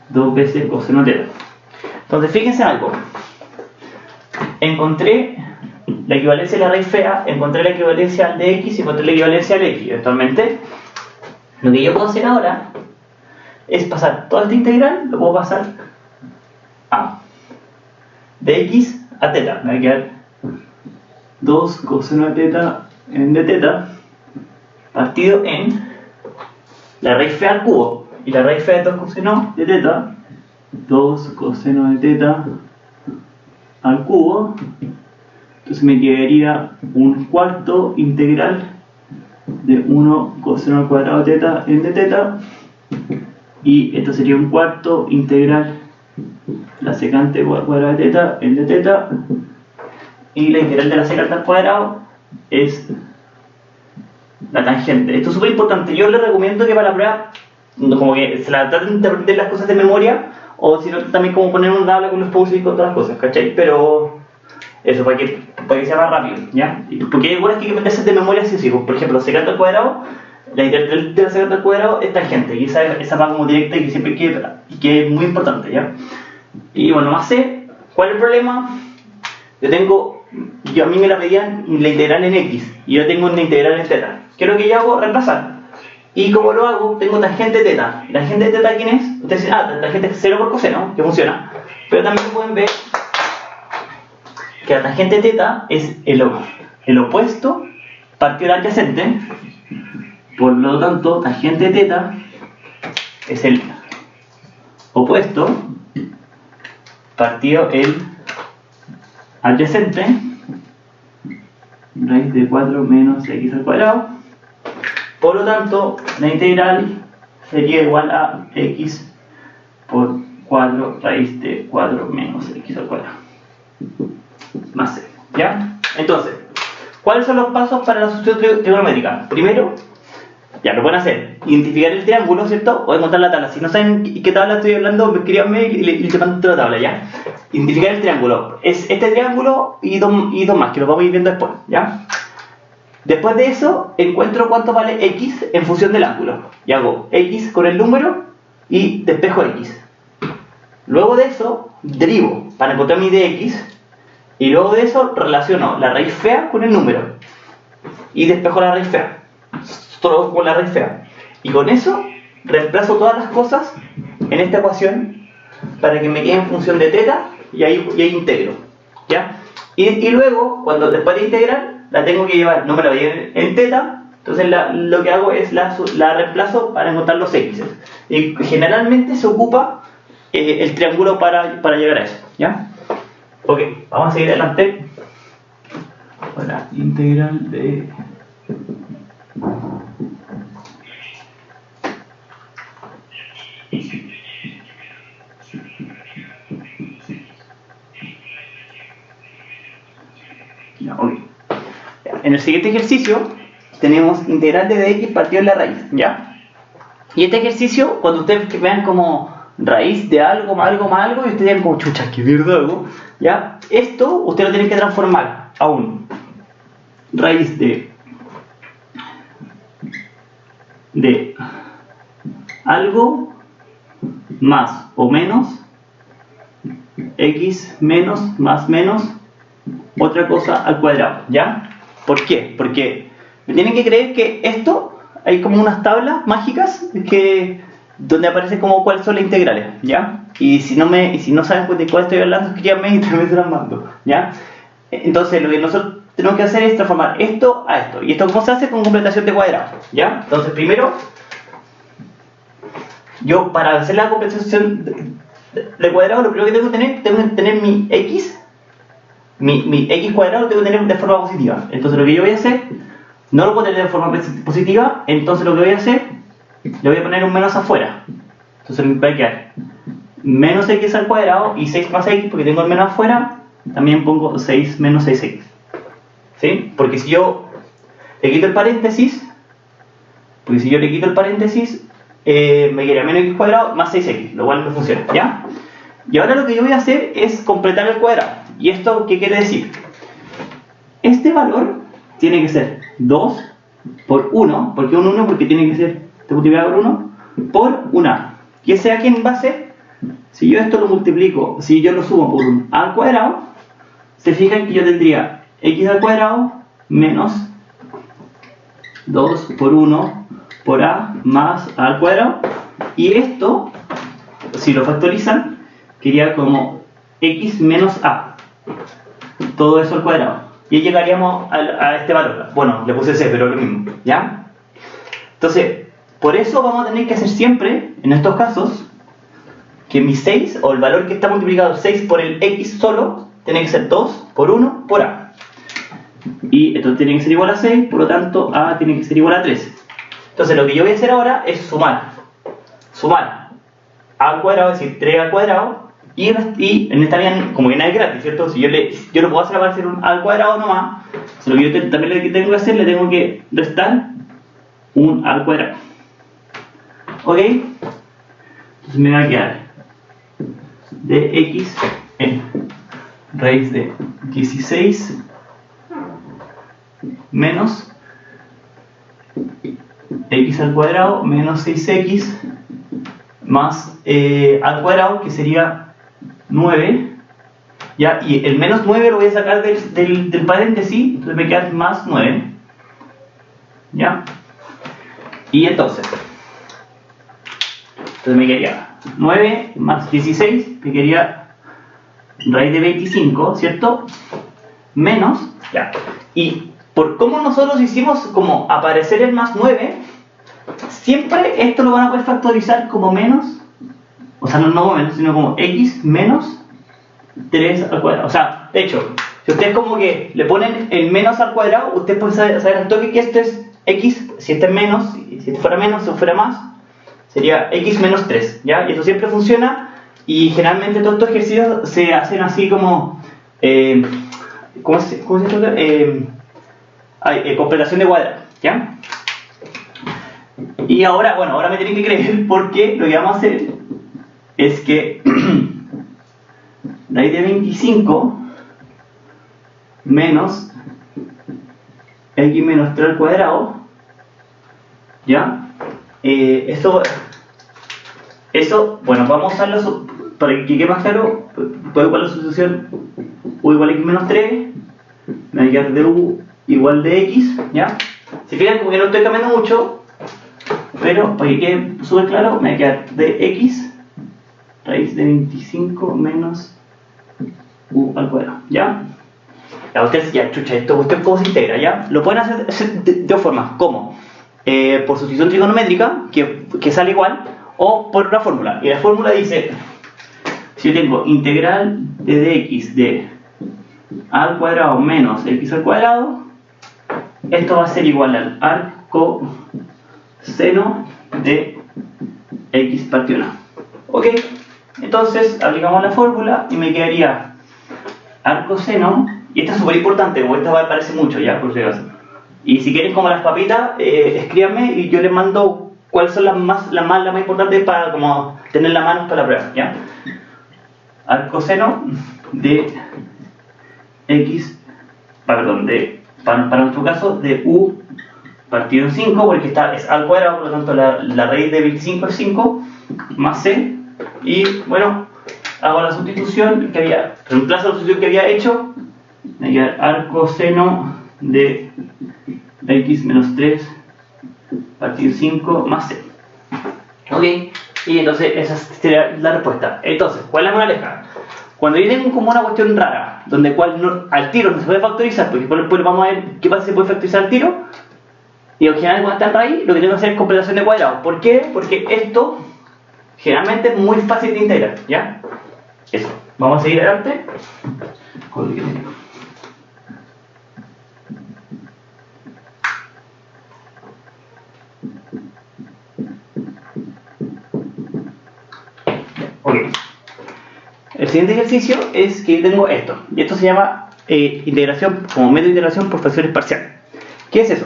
2 veces coseno de teta. Entonces, fíjense en algo. Encontré la equivalencia de la raíz fea, encontré la equivalencia al de x y encontré la equivalencia al x. Eventualmente, lo que yo puedo hacer ahora es pasar toda esta integral, lo puedo pasar a de x a teta. Me va a quedar 2 coseno de teta en de teta partido en la raíz fea al cubo. Y la raíz fea de 2 coseno de teta, 2 coseno de teta al cubo. Entonces me quedaría un cuarto integral de 1 coseno al cuadrado de teta en de teta. Y esto sería un cuarto integral la secante cuadrada de teta en de teta. Y la integral de la secante al cuadrado es la tangente. Esto es súper importante. Yo les recomiendo que para la prueba, como que se la traten de aprender las cosas de memoria, o si no, también como poner un tabla con los pulsos y con todas las cosas, ¿cachai? Pero eso, para que sea más rápido, ¿ya? Porque hay algunas que hay que aprenderse de memoria, sí, por ejemplo, secante al cuadrado, la integral de la secante al cuadrado es tangente, y esa va como directa y que siempre que es muy importante, ¿ya? Y bueno, más sé, ¿cuál es el problema? A mí me la pedían la integral en x, y yo tengo una integral en teta. ¿Qué es lo que yo hago? Reemplazar. Y como lo hago, tengo tangente teta. ¿La tangente teta quién es? Ustedes dicen, tangente es 0 por coseno, que funciona. Pero también pueden ver que la tangente teta es el opuesto partido del adyacente. Por lo tanto, tangente teta es el opuesto partido el adyacente, raíz de 4 menos x al cuadrado. Por lo tanto, la integral sería igual a x por 4 raíz de 4 menos x al cuadrado más c, ¿ya? Entonces, ¿cuáles son los pasos para la sustitución trigonométrica? Primero, ya lo pueden hacer, identificar el triángulo, ¿cierto? O encontrar la tabla. Si no saben qué tabla estoy hablando, escríbanme y te mando la tabla, ¿ya? Identificar el triángulo. Es este triángulo y dos más, que lo vamos a ir viendo después, ¿ya? Después de eso, encuentro cuánto vale x en función del ángulo. Y hago x con el número y despejo x. Luego de eso, derivo para encontrar mi dx. Y luego de eso, relaciono la raíz fea con el número. Y despejo la raíz fea. Todo con la raíz fea. Y con eso, reemplazo todas las cosas en esta ecuación para que me quede en función de teta y ahí integro, ¿ya? Y luego, después de integrar, la tengo que llevar, no me la voy a llevar en teta, entonces lo que hago es la reemplazo para encontrar los x. Y generalmente se ocupa el triángulo para llegar a eso, ¿ya? Ok, vamos a seguir adelante. La integral de en el siguiente ejercicio tenemos integral de dx partido en la raíz, ¿ya? Y este ejercicio, cuando ustedes vean como raíz de algo más algo más algo, y ustedes digan como chucha, que mierda algo, ¿ya? Esto ustedes lo tienen que transformar a un raíz de algo más o menos x menos más menos otra cosa al cuadrado, ¿ya? ¿Por qué? Porque me tienen que creer que esto, hay como unas tablas mágicas donde aparece como cuáles son las integrales, ¿ya? Y si no saben de cuál estoy hablando, escríbanme y también se las mando, ¿ya? Entonces lo que nosotros tenemos que hacer es transformar esto a esto. ¿Y esto cómo se hace? Con completación de cuadrado, ¿ya? Entonces primero, yo para hacer la completación de cuadrado, lo primero que tengo que tener mi x, mi x cuadrado lo tengo que tener de forma positiva. Entonces lo que yo voy a hacer, no lo puedo tener de forma positiva, entonces lo que voy a hacer, le voy a poner un menos afuera. Entonces me va a quedar menos x al cuadrado y 6 más x, porque tengo el menos afuera, también pongo 6 menos 6x. ¿Sí? Porque si yo le quito el paréntesis, me quedaría menos x cuadrado más 6x, lo cual no funciona, ¿ya? Y ahora lo que yo voy a hacer es completar el cuadrado. ¿Y esto qué quiere decir? Este valor tiene que ser 2 por 1, ¿por qué un 1? Porque tiene que ser multiplicado por 1, por un a. ¿Y ese a quién va a ser? Si yo esto lo multiplico, si yo lo sumo por un a al cuadrado, se fijan que yo tendría x al cuadrado menos 2 por 1 por a más a al cuadrado, y esto, si lo factorizan, quedaría como x menos a, todo eso al cuadrado, y llegaríamos a este valor. Bueno, le puse c, pero lo mismo, ¿ya? Entonces, por eso vamos a tener que hacer siempre, en estos casos, que mi 6, o el valor que está multiplicado 6 por el x solo, tiene que ser 2 por 1 por a. Y esto tiene que ser igual a 6, por lo tanto a tiene que ser igual a 3. Entonces lo que yo voy a hacer ahora es sumar a al cuadrado, es decir, 3 al cuadrado, y en esta línea como que nada es gratis, ¿cierto? Si yo lo puedo hacer aparecer un al cuadrado nomás, lo que yo también le tengo que hacer, le tengo que restar un al cuadrado. ¿Ok? Entonces me va a quedar de x en raíz de 16 menos x al cuadrado menos 6x más al cuadrado, que sería 9, ¿ya? Y el menos 9 lo voy a sacar del paréntesis, entonces me queda más 9, ¿ya? Y entonces me quedaría 9 más 16, me quedaría raíz de 25, ¿cierto? Menos, ya. Y por cómo nosotros hicimos como aparecer el más 9, siempre esto lo van a poder factorizar como menos, o sea, no como menos, sino como x menos 3 al cuadrado. O sea, de hecho, si ustedes como que le ponen el menos al cuadrado, ustedes pueden saber al toque que esto es x, si este es menos, si este fuera menos, si fuera más, sería x menos 3, ¿ya? Y eso siempre funciona, y generalmente todos estos ejercicios se hacen así como, ¿cómo se llama? Completación de cuadrado, ¿ya? Y ahora, bueno, ahora me tienen que creer, porque lo que vamos a hacer es que raíz de 25 menos x menos 3 al cuadrado, ¿ya? Eso, bueno, vamos a usarlo para que quede más claro. Puedo igual la sustitución u igual a x menos 3, me va a quedar de u igual de x, ¿ya? Si fijan, como que no estoy cambiando mucho, pero para que quede súper claro, me va a quedar de x raíz de 25 menos u al cuadrado, ¿ya? Ya, ustedes, ya, chucha, esto usted cómo se integra, ¿ya? Lo pueden hacer de dos formas, ¿cómo? Por sustitución trigonométrica, que sale igual, o por una fórmula. Y la fórmula dice, si yo tengo integral de dx de a al cuadrado menos x al cuadrado, esto va a ser igual al arco seno de x partido a. ¿Ok? Entonces aplicamos la fórmula y me quedaría arco seno, y esta es súper importante, porque esta aparece mucho ya, por si acaso. Y si quieren como las papitas, escríbanme y yo les mando cuáles son las más importantes para como tener la mano para la prueba, ¿ya? Arcoseno de x, para nuestro caso, de u partido en 5, porque es al cuadrado, por lo tanto la raíz de 25 es 5, más c, y bueno, hago la sustitución reemplazo la sustitución que había hecho, arcoseno de x menos 3 partido 5 más c. Ok, y entonces esa sería la respuesta. Entonces, ¿cuál es la moraleja? Cuando yo tengo como una cuestión rara, donde al tiro no se puede factorizar, porque después vamos a ver qué pasa si se puede factorizar al tiro, y en general cuando está en raíz, lo que tengo que hacer es completación de cuadrados. ¿Por qué? Porque esto generalmente es muy fácil de integrar, ¿ya? Eso. Vamos a seguir adelante. Ok. El siguiente ejercicio es que yo tengo esto, y esto se llama integración, como método de integración por fracciones parciales. ¿Qué es eso?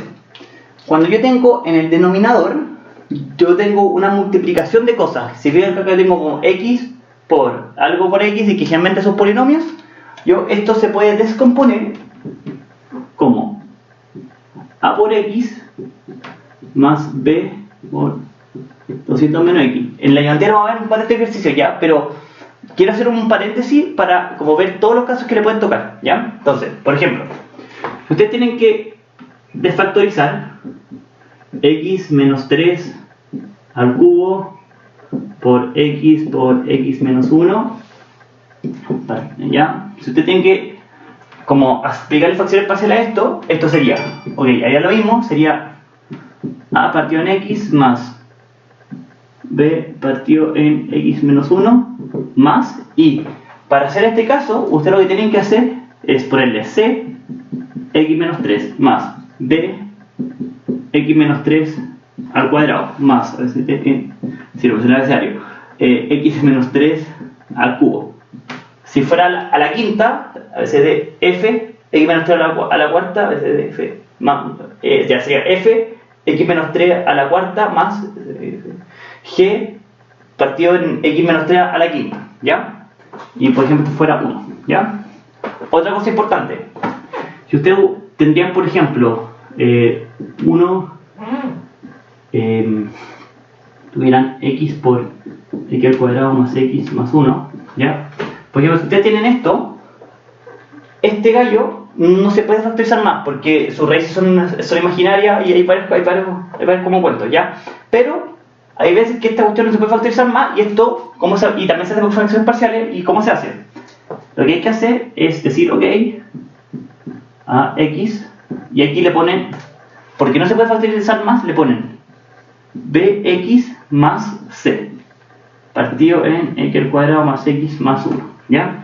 Cuando yo tengo en el denominador, yo tengo una multiplicación de cosas. Si fijan que tengo como x por algo por x y que generalmente son polinomios, esto se puede descomponer como a por x más b por 200 menos x. En la llantera vamos a ver un par de ejercicios ya, pero quiero hacer un paréntesis para como ver todos los casos que le pueden tocar, ¿ya? Entonces, por ejemplo, ustedes tienen que desfactorizar x menos 3 al cubo por x menos 1, ¿ya? Si ustedes tienen que como aplicarle fracciones parciales a esto sería, ok, haría lo mismo, sería a partido en x más b partido en x menos 1 más, y para hacer este caso, ustedes lo que tienen que hacer es ponerle c x menos 3 más b x menos 3 al cuadrado más, si lo puse en el abecedario, x menos 3 al cubo. Si fuera a la quinta, a veces de f, x menos 3 a la cuarta, a veces de f, más, ya sería f, x menos 3 a la cuarta más g partido en x menos 3 a la quinta, ¿ya? Y por ejemplo fuera 1, ¿ya? Otra cosa importante, si ustedes tendrían por ejemplo 1 tuvieran x por x al cuadrado más x más 1, ¿ya? Por ejemplo, si ustedes tienen esto, este gallo no se puede factorizar más porque sus raíces son imaginarias y hay varios como cuentos, ¿ya? Pero hay veces que esta cuestión no se puede factorizar más y esto, y también se hace con fracciones parciales. ¿Y cómo se hace? Lo que hay que hacer es decir, ok, a x, y aquí le ponen, porque no se puede factorizar más, le ponen bx más c partido en x al cuadrado más x más 1, ¿ya?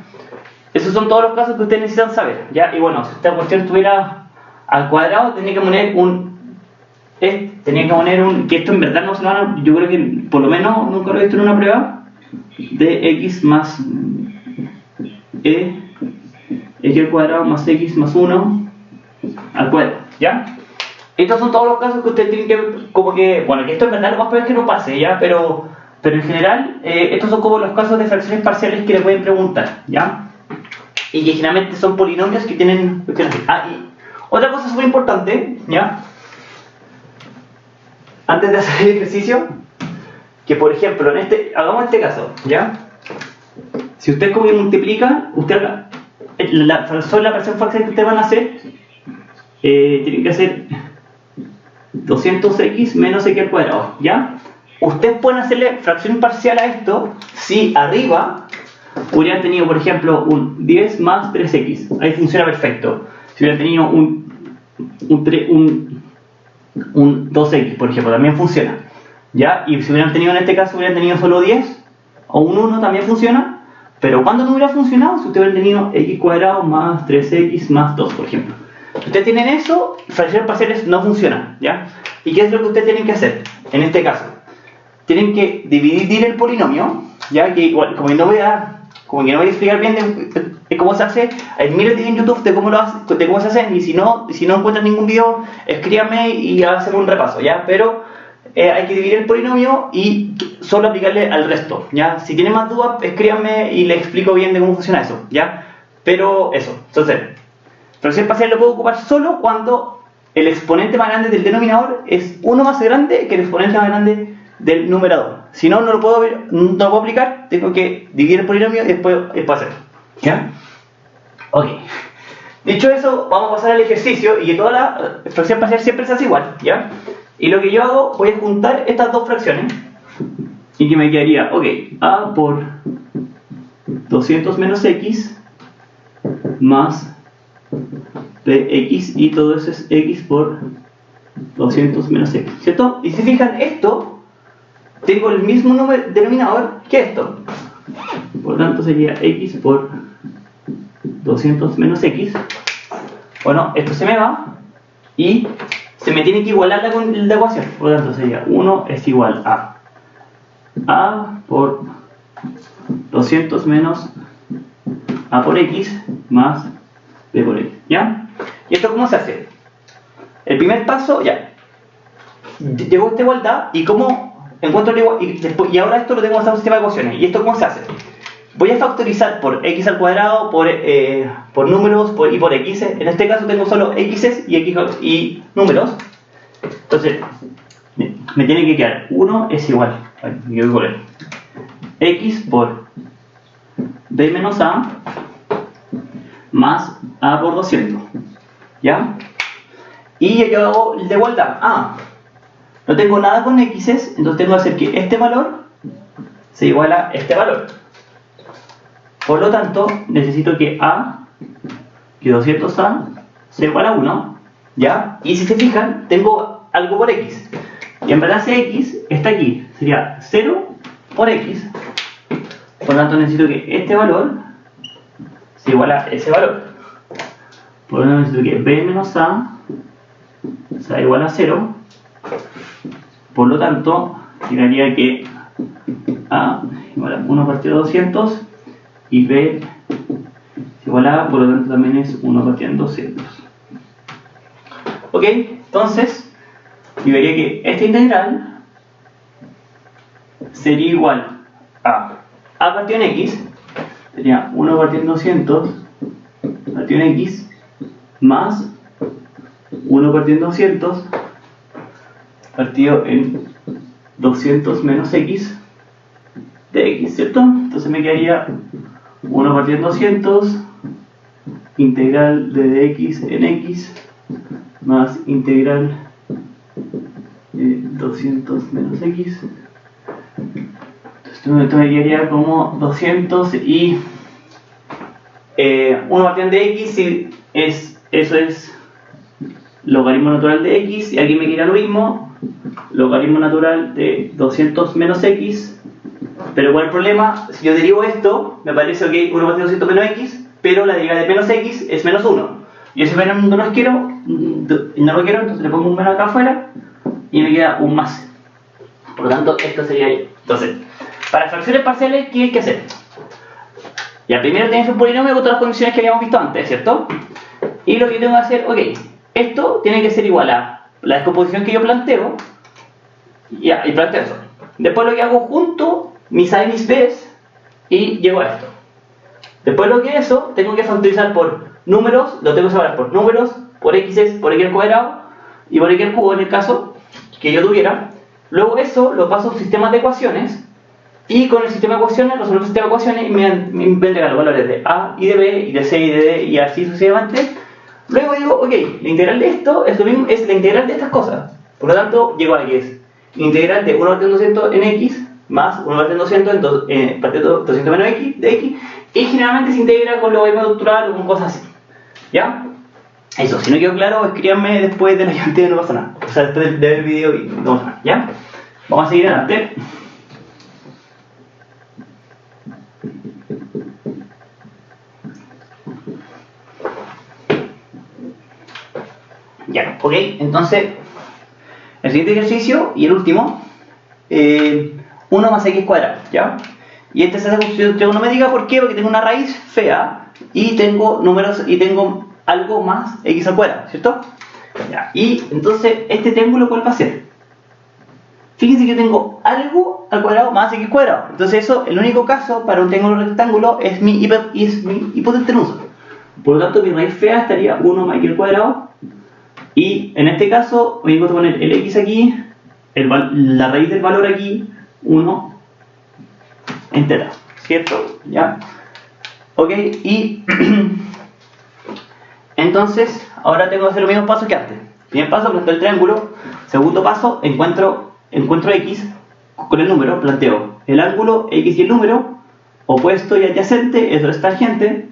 Esos son todos los casos que ustedes necesitan saber, ¿ya? Y bueno, si esta cuestión estuviera al cuadrado, tenía que poner que esto en verdad no se lo van a, yo creo que por lo menos nunca lo he visto en una prueba, de x más x al cuadrado más x más 1 al cuadrado, ¿ya? Estos son todos los casos que ustedes tienen que, bueno, que esto en verdad lo más probable es que no pase, ¿ya? Pero en general, estos son como los casos de fracciones parciales que le pueden preguntar, ¿ya? Y que generalmente son polinomios que tienen... y otra cosa súper importante, ¿ya? Antes de hacer el ejercicio, que por ejemplo, hagamos este caso, ¿ya? Si usted como que multiplica, la fracción parcial que ustedes van a hacer, tienen que hacer 200x menos x al cuadrado, ¿ya? Ustedes pueden hacerle fracción parcial a esto si arriba hubieran tenido, por ejemplo, un 10 más 3x. Ahí funciona perfecto. Si hubieran tenido un 2x, por ejemplo, también funciona, ¿ya? Y si hubieran tenido, en este caso, hubieran tenido solo 10 o un 1, también funciona. Pero cuando no hubiera funcionado, si ustedes hubieran tenido x cuadrado más 3x más 2, por ejemplo. Si ustedes tienen eso, fracciones parciales no funcionan, ¿ya? ¿Y qué es lo que ustedes tienen que hacer en este caso? Tienen que dividir el polinomio, ya que igual, como no voy a dar como que no voy a explicar bien de cómo se hace. Hay miles de videos en YouTube de cómo se hacen, y si no encuentran ningún video, escríbanme y hacemos un repaso, ¿ya? Pero hay que dividir el polinomio y solo aplicarle al resto, ¿ya? Si tienen más dudas, escríbanme y les explico bien de cómo funciona eso, ¿ya? Pero eso, entonces, fracción parcial lo puedo ocupar solo cuando el exponente más grande del denominador es 1 más grande que el exponente más grande del numerador. Si no, no lo puedo aplicar, tengo que dividir el polinomio y después hacer, ¿ya? Ok. Dicho eso, vamos a pasar al ejercicio, y que toda la fracción parcial siempre se hace igual, ¿ya? Y lo que yo hago, voy a juntar estas dos fracciones, y que me quedaría, ok, a por 200 menos x más bx, y todo eso es x por 200 menos x, ¿cierto? Y si se fijan, esto tengo el mismo denominador que esto, por lo tanto sería x por 200 menos x. Bueno, esto se me va y se me tiene que igualar la ecuación, por lo tanto sería 1 es igual a por 200 menos a por x más b por x, ¿ya? ¿Y esto cómo se hace? El primer paso, ya, llegó esta igualdad, y cómo encuentro la igualdad, y ahora esto lo tengo que hacer un sistema de ecuaciones. ¿Y esto cómo se hace? Voy a factorizar por x al cuadrado, por números y por x. En este caso tengo solo x y números. Entonces, me tiene que quedar 1 es igual, x por b menos a más a por 200, ¿ya? Y yo hago la igualdad. No tengo nada con x, entonces tengo que hacer que este valor se iguala a este valor. Por lo tanto, necesito que que 200a se iguala a 1, ¿ya? Y si se fijan, tengo algo por x. Y en verdad ese x está aquí. Sería 0 por x. Por lo tanto, necesito que este valor se iguala a ese valor. Por lo tanto, necesito que b menos a sea igual a 0. Por lo tanto, quedaría que a igual a 1 partido 200 y b es igual a, por lo tanto también es 1 partido en 200. Ok, entonces yo vería que esta integral sería igual a partido en x, sería 1 partido en 200 partido en x más 1 partido en 200 partido en 200 menos x de x, ¿cierto? Entonces me quedaría 1 partido en 200 integral de dx en x más integral de 200 menos x. Entonces esto me quedaría como 200 y 1 partido de x, y eso es logaritmo natural de x, y aquí me queda lo mismo, logaritmo natural de 200 menos x. Pero ¿cuál es el problema? Si yo derivo esto, me parece ok, 1 partido 200 menos x, pero la derivada de menos x es menos 1. Yo ese menos no lo quiero, entonces le pongo un menos acá afuera y me queda un más. Por lo tanto, esto sería ahí. Entonces, para fracciones parciales, ¿qué hay que hacer? Ya, primero tienes un polinomio con todas las condiciones que habíamos visto antes, ¿cierto? Y lo que tengo que hacer, ok, esto tiene que ser igual a la descomposición que yo planteo, y planteo eso. Después lo que hago, junto mis a y mis b's y llego a esto. Después lo que eso, tengo que factorizar por números, lo tengo que separar por números, por x al cuadrado y por x al cubo en el caso que yo tuviera. Luego eso lo paso a un sistema de ecuaciones, y con el sistema de ecuaciones, resuelvo el sistema de ecuaciones y me entrega los valores de a y de b y de c y de d y así sucesivamente. Luego digo, ok, la integral de esto es lo mismo, es la integral de estas cosas. Por lo tanto, llego a que es integral de 1 partido 200 en x más 1 partido 200 en partido 200 menos x de x, y generalmente se integra con logaritmo natural o con cosas así, ¿ya? Eso, si no quedó claro, escríbanme después de la llantera, no pasa nada. O sea, después de ver el video y no pasa nada, ¿ya? Vamos a seguir adelante. Ya, ok, entonces el siguiente ejercicio y el último, 1 más x cuadrado, ¿ya? Y este se hace con sucesión trigonométrica, ¿por qué? Porque tengo una raíz fea y tengo números y tengo algo más x al cuadrado, ¿cierto? Ya. Y entonces, ¿este triángulo cuál va a ser? Fíjense que tengo algo al cuadrado más x cuadrado. Entonces eso, el único caso para un triángulo rectángulo es mi hipotenusa. Por lo tanto, mi raíz fea estaría 1 más x al cuadrado. Y en este caso, voy a poner el x aquí, la raíz del valor aquí, 1 en teta, ¿cierto? ¿Ya? Ok, y entonces, ahora tengo que hacer los mismos pasos que antes. Primer paso, planteo el triángulo. Segundo paso, encuentro x con el número, planteo el ángulo, x y el número, opuesto y adyacente, eso es tangente.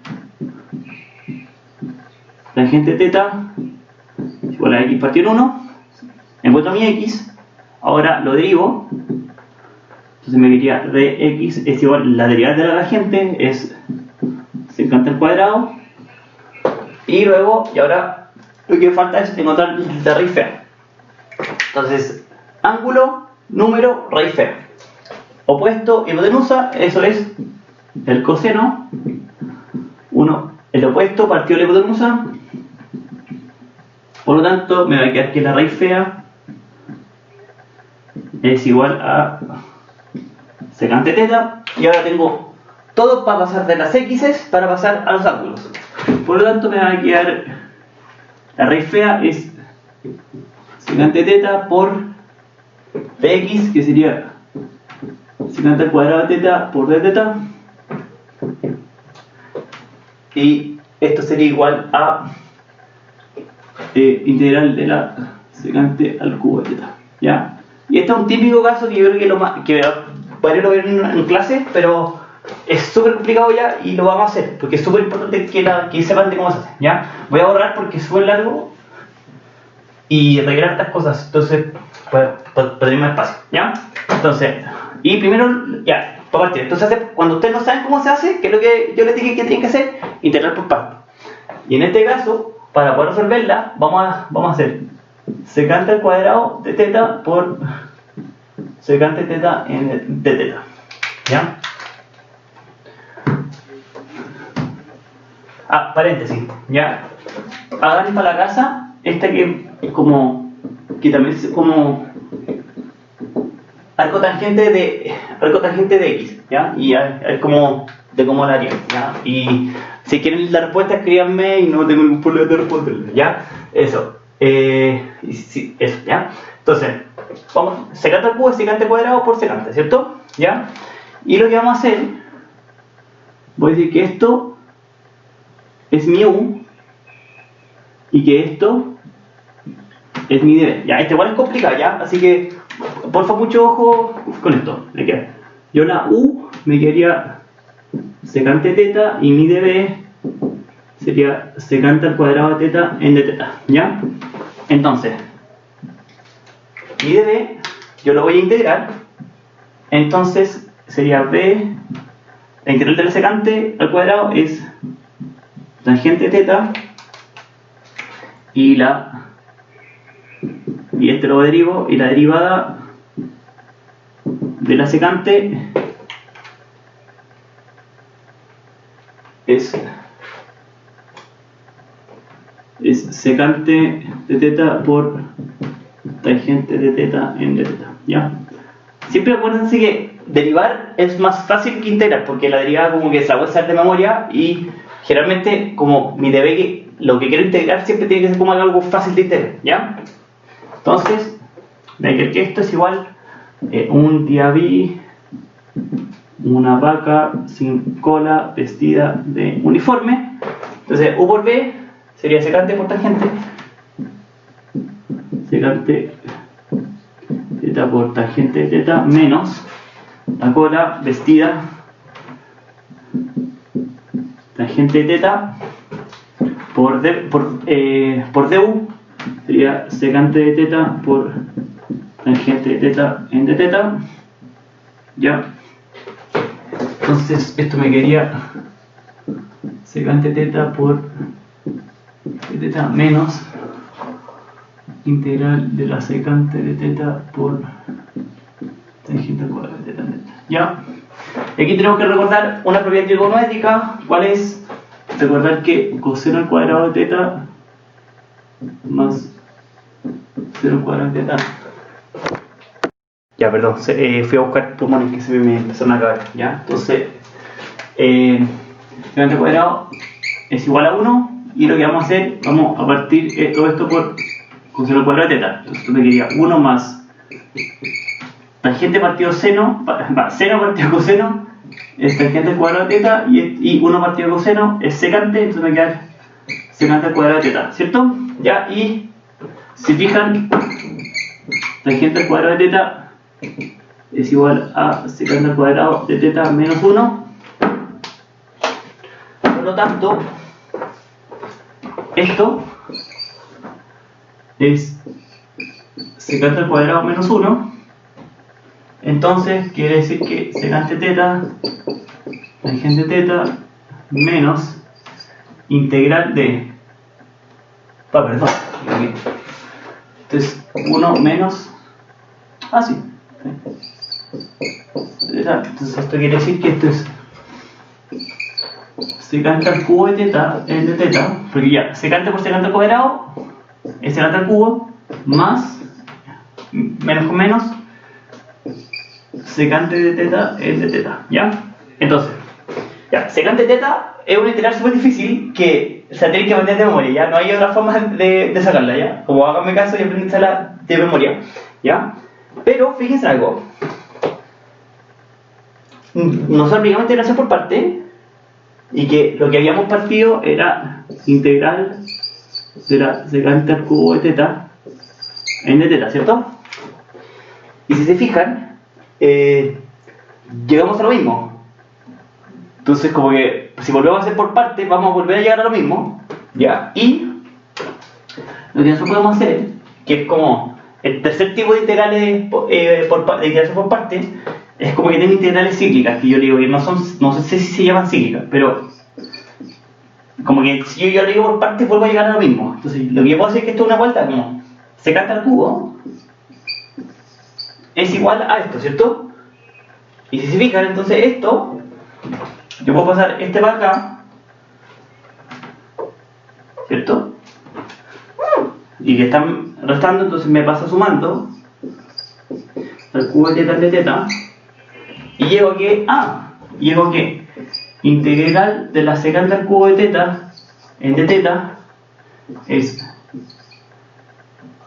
Tangente teta igual a x partido en 1. Encuentro mi x, ahora lo derivo. Entonces me diría dx es igual, la derivada de la tangente es secante al cuadrado. Y luego, y ahora lo que falta es encontrar la raíz fea. Entonces, ángulo, número, raíz fea. Opuesto, hipotenusa, eso es el coseno. El opuesto partido de la hipotenusa. Por lo tanto, me va a quedar que la raíz fea es igual a secante teta. Y ahora tengo todo para pasar de las x para pasar a los ángulos. Por lo tanto, me va a quedar la raíz fea es secante teta por dx, que sería secante al cuadrado de teta por d teta. Y esto sería igual a integral de la secante al cubo de teta. ¿Ya? Y este es un típico caso que yo creo que varios lo ven en clase, pero es súper complicado ya y lo vamos a hacer, porque es súper importante que sepan de cómo se hace. ¿Ya? Voy a borrar porque es súper largo y requiere estas cosas, entonces para tener más espacio. ¿Ya? Entonces, y primero, ya, para partir. Entonces, cuando ustedes no saben cómo se hace, que es lo que yo les dije que tienen que hacer, integrar por partes. Y en este caso, para poder resolverla, vamos a hacer secante al cuadrado de teta por secante teta de teta. ¿Ya? Paréntesis. ¿Ya? Hagan para la casa, esta que también es como arco tangente de x, ¿ya? Y es como de cómo la harían, ¿ya? Y si quieren la respuesta, escríbanme y no tengo ningún problema de responderla, ¿ya? Eso. Sí, eso, ¿ya? Entonces, vamos, secante al cubo es secante cuadrado por secante, ¿cierto? ¿Ya? Y lo que vamos a hacer, voy a decir que esto es mi u y que esto es mi db. Ya, este igual es complicado, ¿ya? Así que, por favor, mucho ojo con esto. Yo la u me quedaría secante teta y mi db sería secante al cuadrado de teta en d teta, ¿ya? Entonces, mi db yo lo voy a integrar, entonces sería b, la integral de la secante al cuadrado es tangente teta y este lo derivo y la derivada de la secante es secante de teta por tangente de teta en d teta, ¿ya? Siempre acuérdense que derivar es más fácil que integrar, porque la derivada como que se la voy a hacer de memoria y generalmente como mi db, lo que quiero integrar siempre tiene que ser como algo fácil de integrar, ¿ya? Entonces, de que esto es igual un diabí, una vaca sin cola vestida de uniforme. Entonces, u por b sería secante por tangente, secante teta por tangente teta menos la cola vestida tangente teta por du sería secante de teta por tangente de teta en d teta, ¿ya? Entonces esto me quedaría secante teta por d teta menos integral de la secante de teta por tangente al cuadrado de teta en d teta, ¿ya? Y aquí tenemos que recordar una propiedad trigonométrica. ¿Cuál es? Recordar que coseno al cuadrado de teta más coseno al cuadrado de teta. Ya, perdón, fui a buscar plumones que se me empezaron a acabar. ¿Ya? Entonces, secante al cuadrado es igual a 1. Y lo que vamos a hacer, vamos a partir todo esto por coseno al cuadrado de teta. Entonces, esto me quedaría 1 más tangente partido seno, seno partido coseno es tangente al cuadrado de teta, y 1 partido coseno es secante, entonces me queda secante al cuadrado de teta, ¿cierto? Ya, y si fijan, tangente al cuadrado de teta es igual a secante al cuadrado de teta menos 1. Por lo tanto, esto es secante al cuadrado menos 1. Entonces quiere decir que secante teta, tangente teta menos integral de... perdón. Entonces 1 menos... sí. Entonces esto quiere decir que esto es secante al cubo de teta, de teta, porque ya, secante por secante al cuadrado es secante al cubo más menos con menos secante de teta es de teta, ¿ya? Entonces, ya, secante de teta es una integral súper difícil que se tiene que aprender de memoria, ¿ya? No hay otra forma de sacarla, ¿ya? Como háganme caso y aprenderla de memoria, ¿ya? Pero fíjense en algo. Nosotros aplicamos integración por parte y que lo que habíamos partido era integral de la secante al cubo de teta en de teta, ¿cierto? Y si se fijan, llegamos a lo mismo. Entonces, como que si volvemos a hacer por parte, vamos a volver a llegar a lo mismo, ¿ya? Y lo que nosotros podemos hacer, que es como el tercer tipo de integrales de integración por parte, es como que tienen integrales cíclicas, que yo digo que no sé si se llaman cíclicas, pero como que si yo lo digo por parte, vuelvo a llegar a lo mismo. Entonces, lo que yo puedo hacer es que esto es una vuelta como secante al cubo es igual a esto, ¿cierto? Y si se fijan, entonces esto, yo puedo pasar este para acá, ¿cierto? Y que están restando, entonces me pasa sumando al cubo de teta, y llego a que, integral de la secante al cubo de teta en de teta es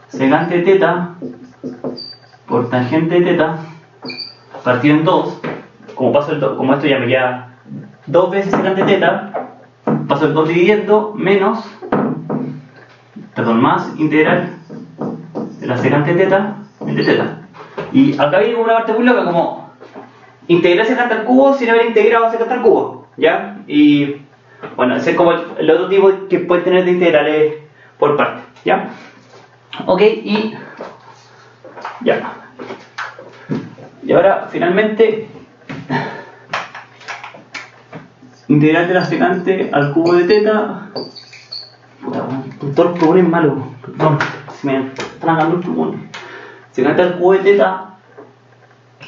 secante de teta por tangente de teta partido en 2, como esto ya me queda 2 veces secante de teta, paso el 2 dividiendo, más integral de la secante de teta en de teta. Y acá viene una parte muy loca, como integrar secante al cubo sin haber integrado secante al cubo, ¿ya? Y bueno, ese es como el otro tipo que puede tener de integrales por parte, ¿ya? Ok, y ya. Y ahora, finalmente, integral de la secante al cubo de teta. Puta, todos los plumones malos. Perdón, se me están hablando los plumones. Secante al cubo de teta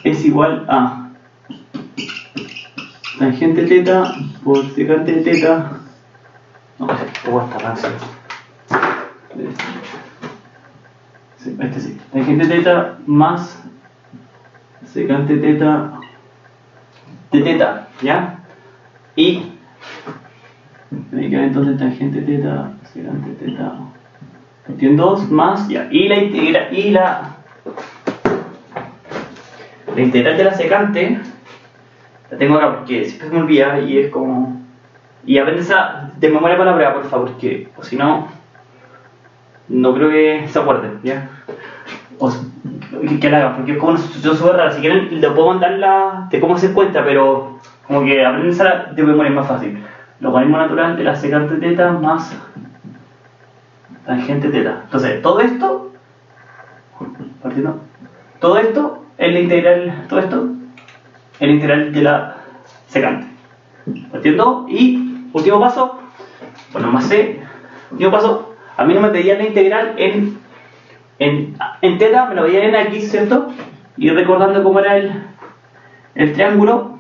es igual a tangente teta por secante de teta. No, esto está rancio. Este sí. Tangente teta más secante teta de teta, ¿ya? Y me queda entonces tangente teta, secante teta, partido en 2 más, ya. Y la integral de la secante la tengo acá porque siempre se me olvida y es como... Y aprendes de memoria para la prueba, por favor, porque o si no, no creo que se acuerden, ¿ya? O que la hagan, porque es como una sustitución súper rara. Si quieren, le puedo mandar de cómo se encuentra, pero como que aprendes de memoria es más fácil. Logaritmo natural de la secante teta más tangente teta. Entonces, todo esto es la integral, el integral de la secante. Partiendo, y último paso, bueno, más C, último paso, a mí no me pedían la integral en teta, me lo pedían en X, ¿cierto? Y recordando cómo era el triángulo,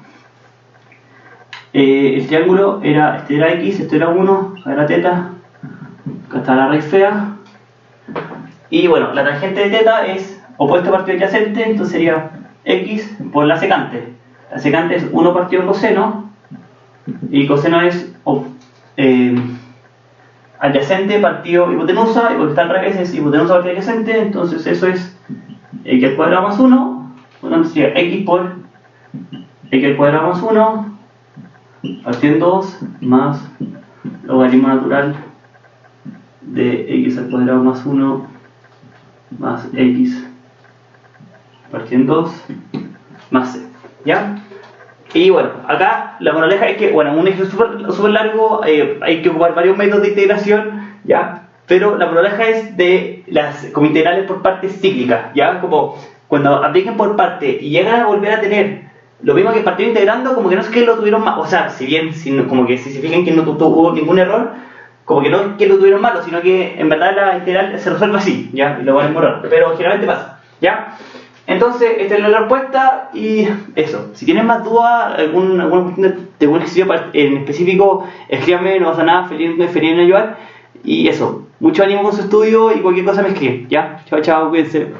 el triángulo era, este era x, esto era 1, acá era teta, acá está la raíz fea. Y bueno, la tangente de teta es opuesto partido adyacente, entonces sería x por la secante. La secante es 1 partido coseno, y coseno es adyacente partido hipotenusa, y porque está al revés es hipotenusa partido adyacente, entonces eso es x al cuadrado más 1, entonces sería x por x al cuadrado más 1, partido en 2, más logaritmo natural de x al cuadrado más 1 más x partido en 2 más c, ¿ya? Y bueno, acá la moraleja es que, bueno, un ejercicio súper largo, hay que ocupar varios métodos de integración, ¿ya? Pero la moraleja es de las como integrales por partes cíclicas, ¿ya? Como cuando apliquen por parte y llegan a volver a tener lo mismo que partido integrando, como que no es que lo tuvieron mal, o sea, si bien, como que si se fijan que no tuvo ningún error, como que no es que lo tuvieron malo, sino que en verdad la integral se resuelve así, ¿ya? Y lo van a error, pero generalmente pasa, ¿ya? Entonces, esta es la respuesta y eso. Si tienen más dudas, alguna cuestión de algún ejercicio en específico, escríbanme, no pasa nada, feliz en ayudar. Y eso, mucho ánimo con su estudio y cualquier cosa me escriben, ¿ya? Chao, chao, cuídense.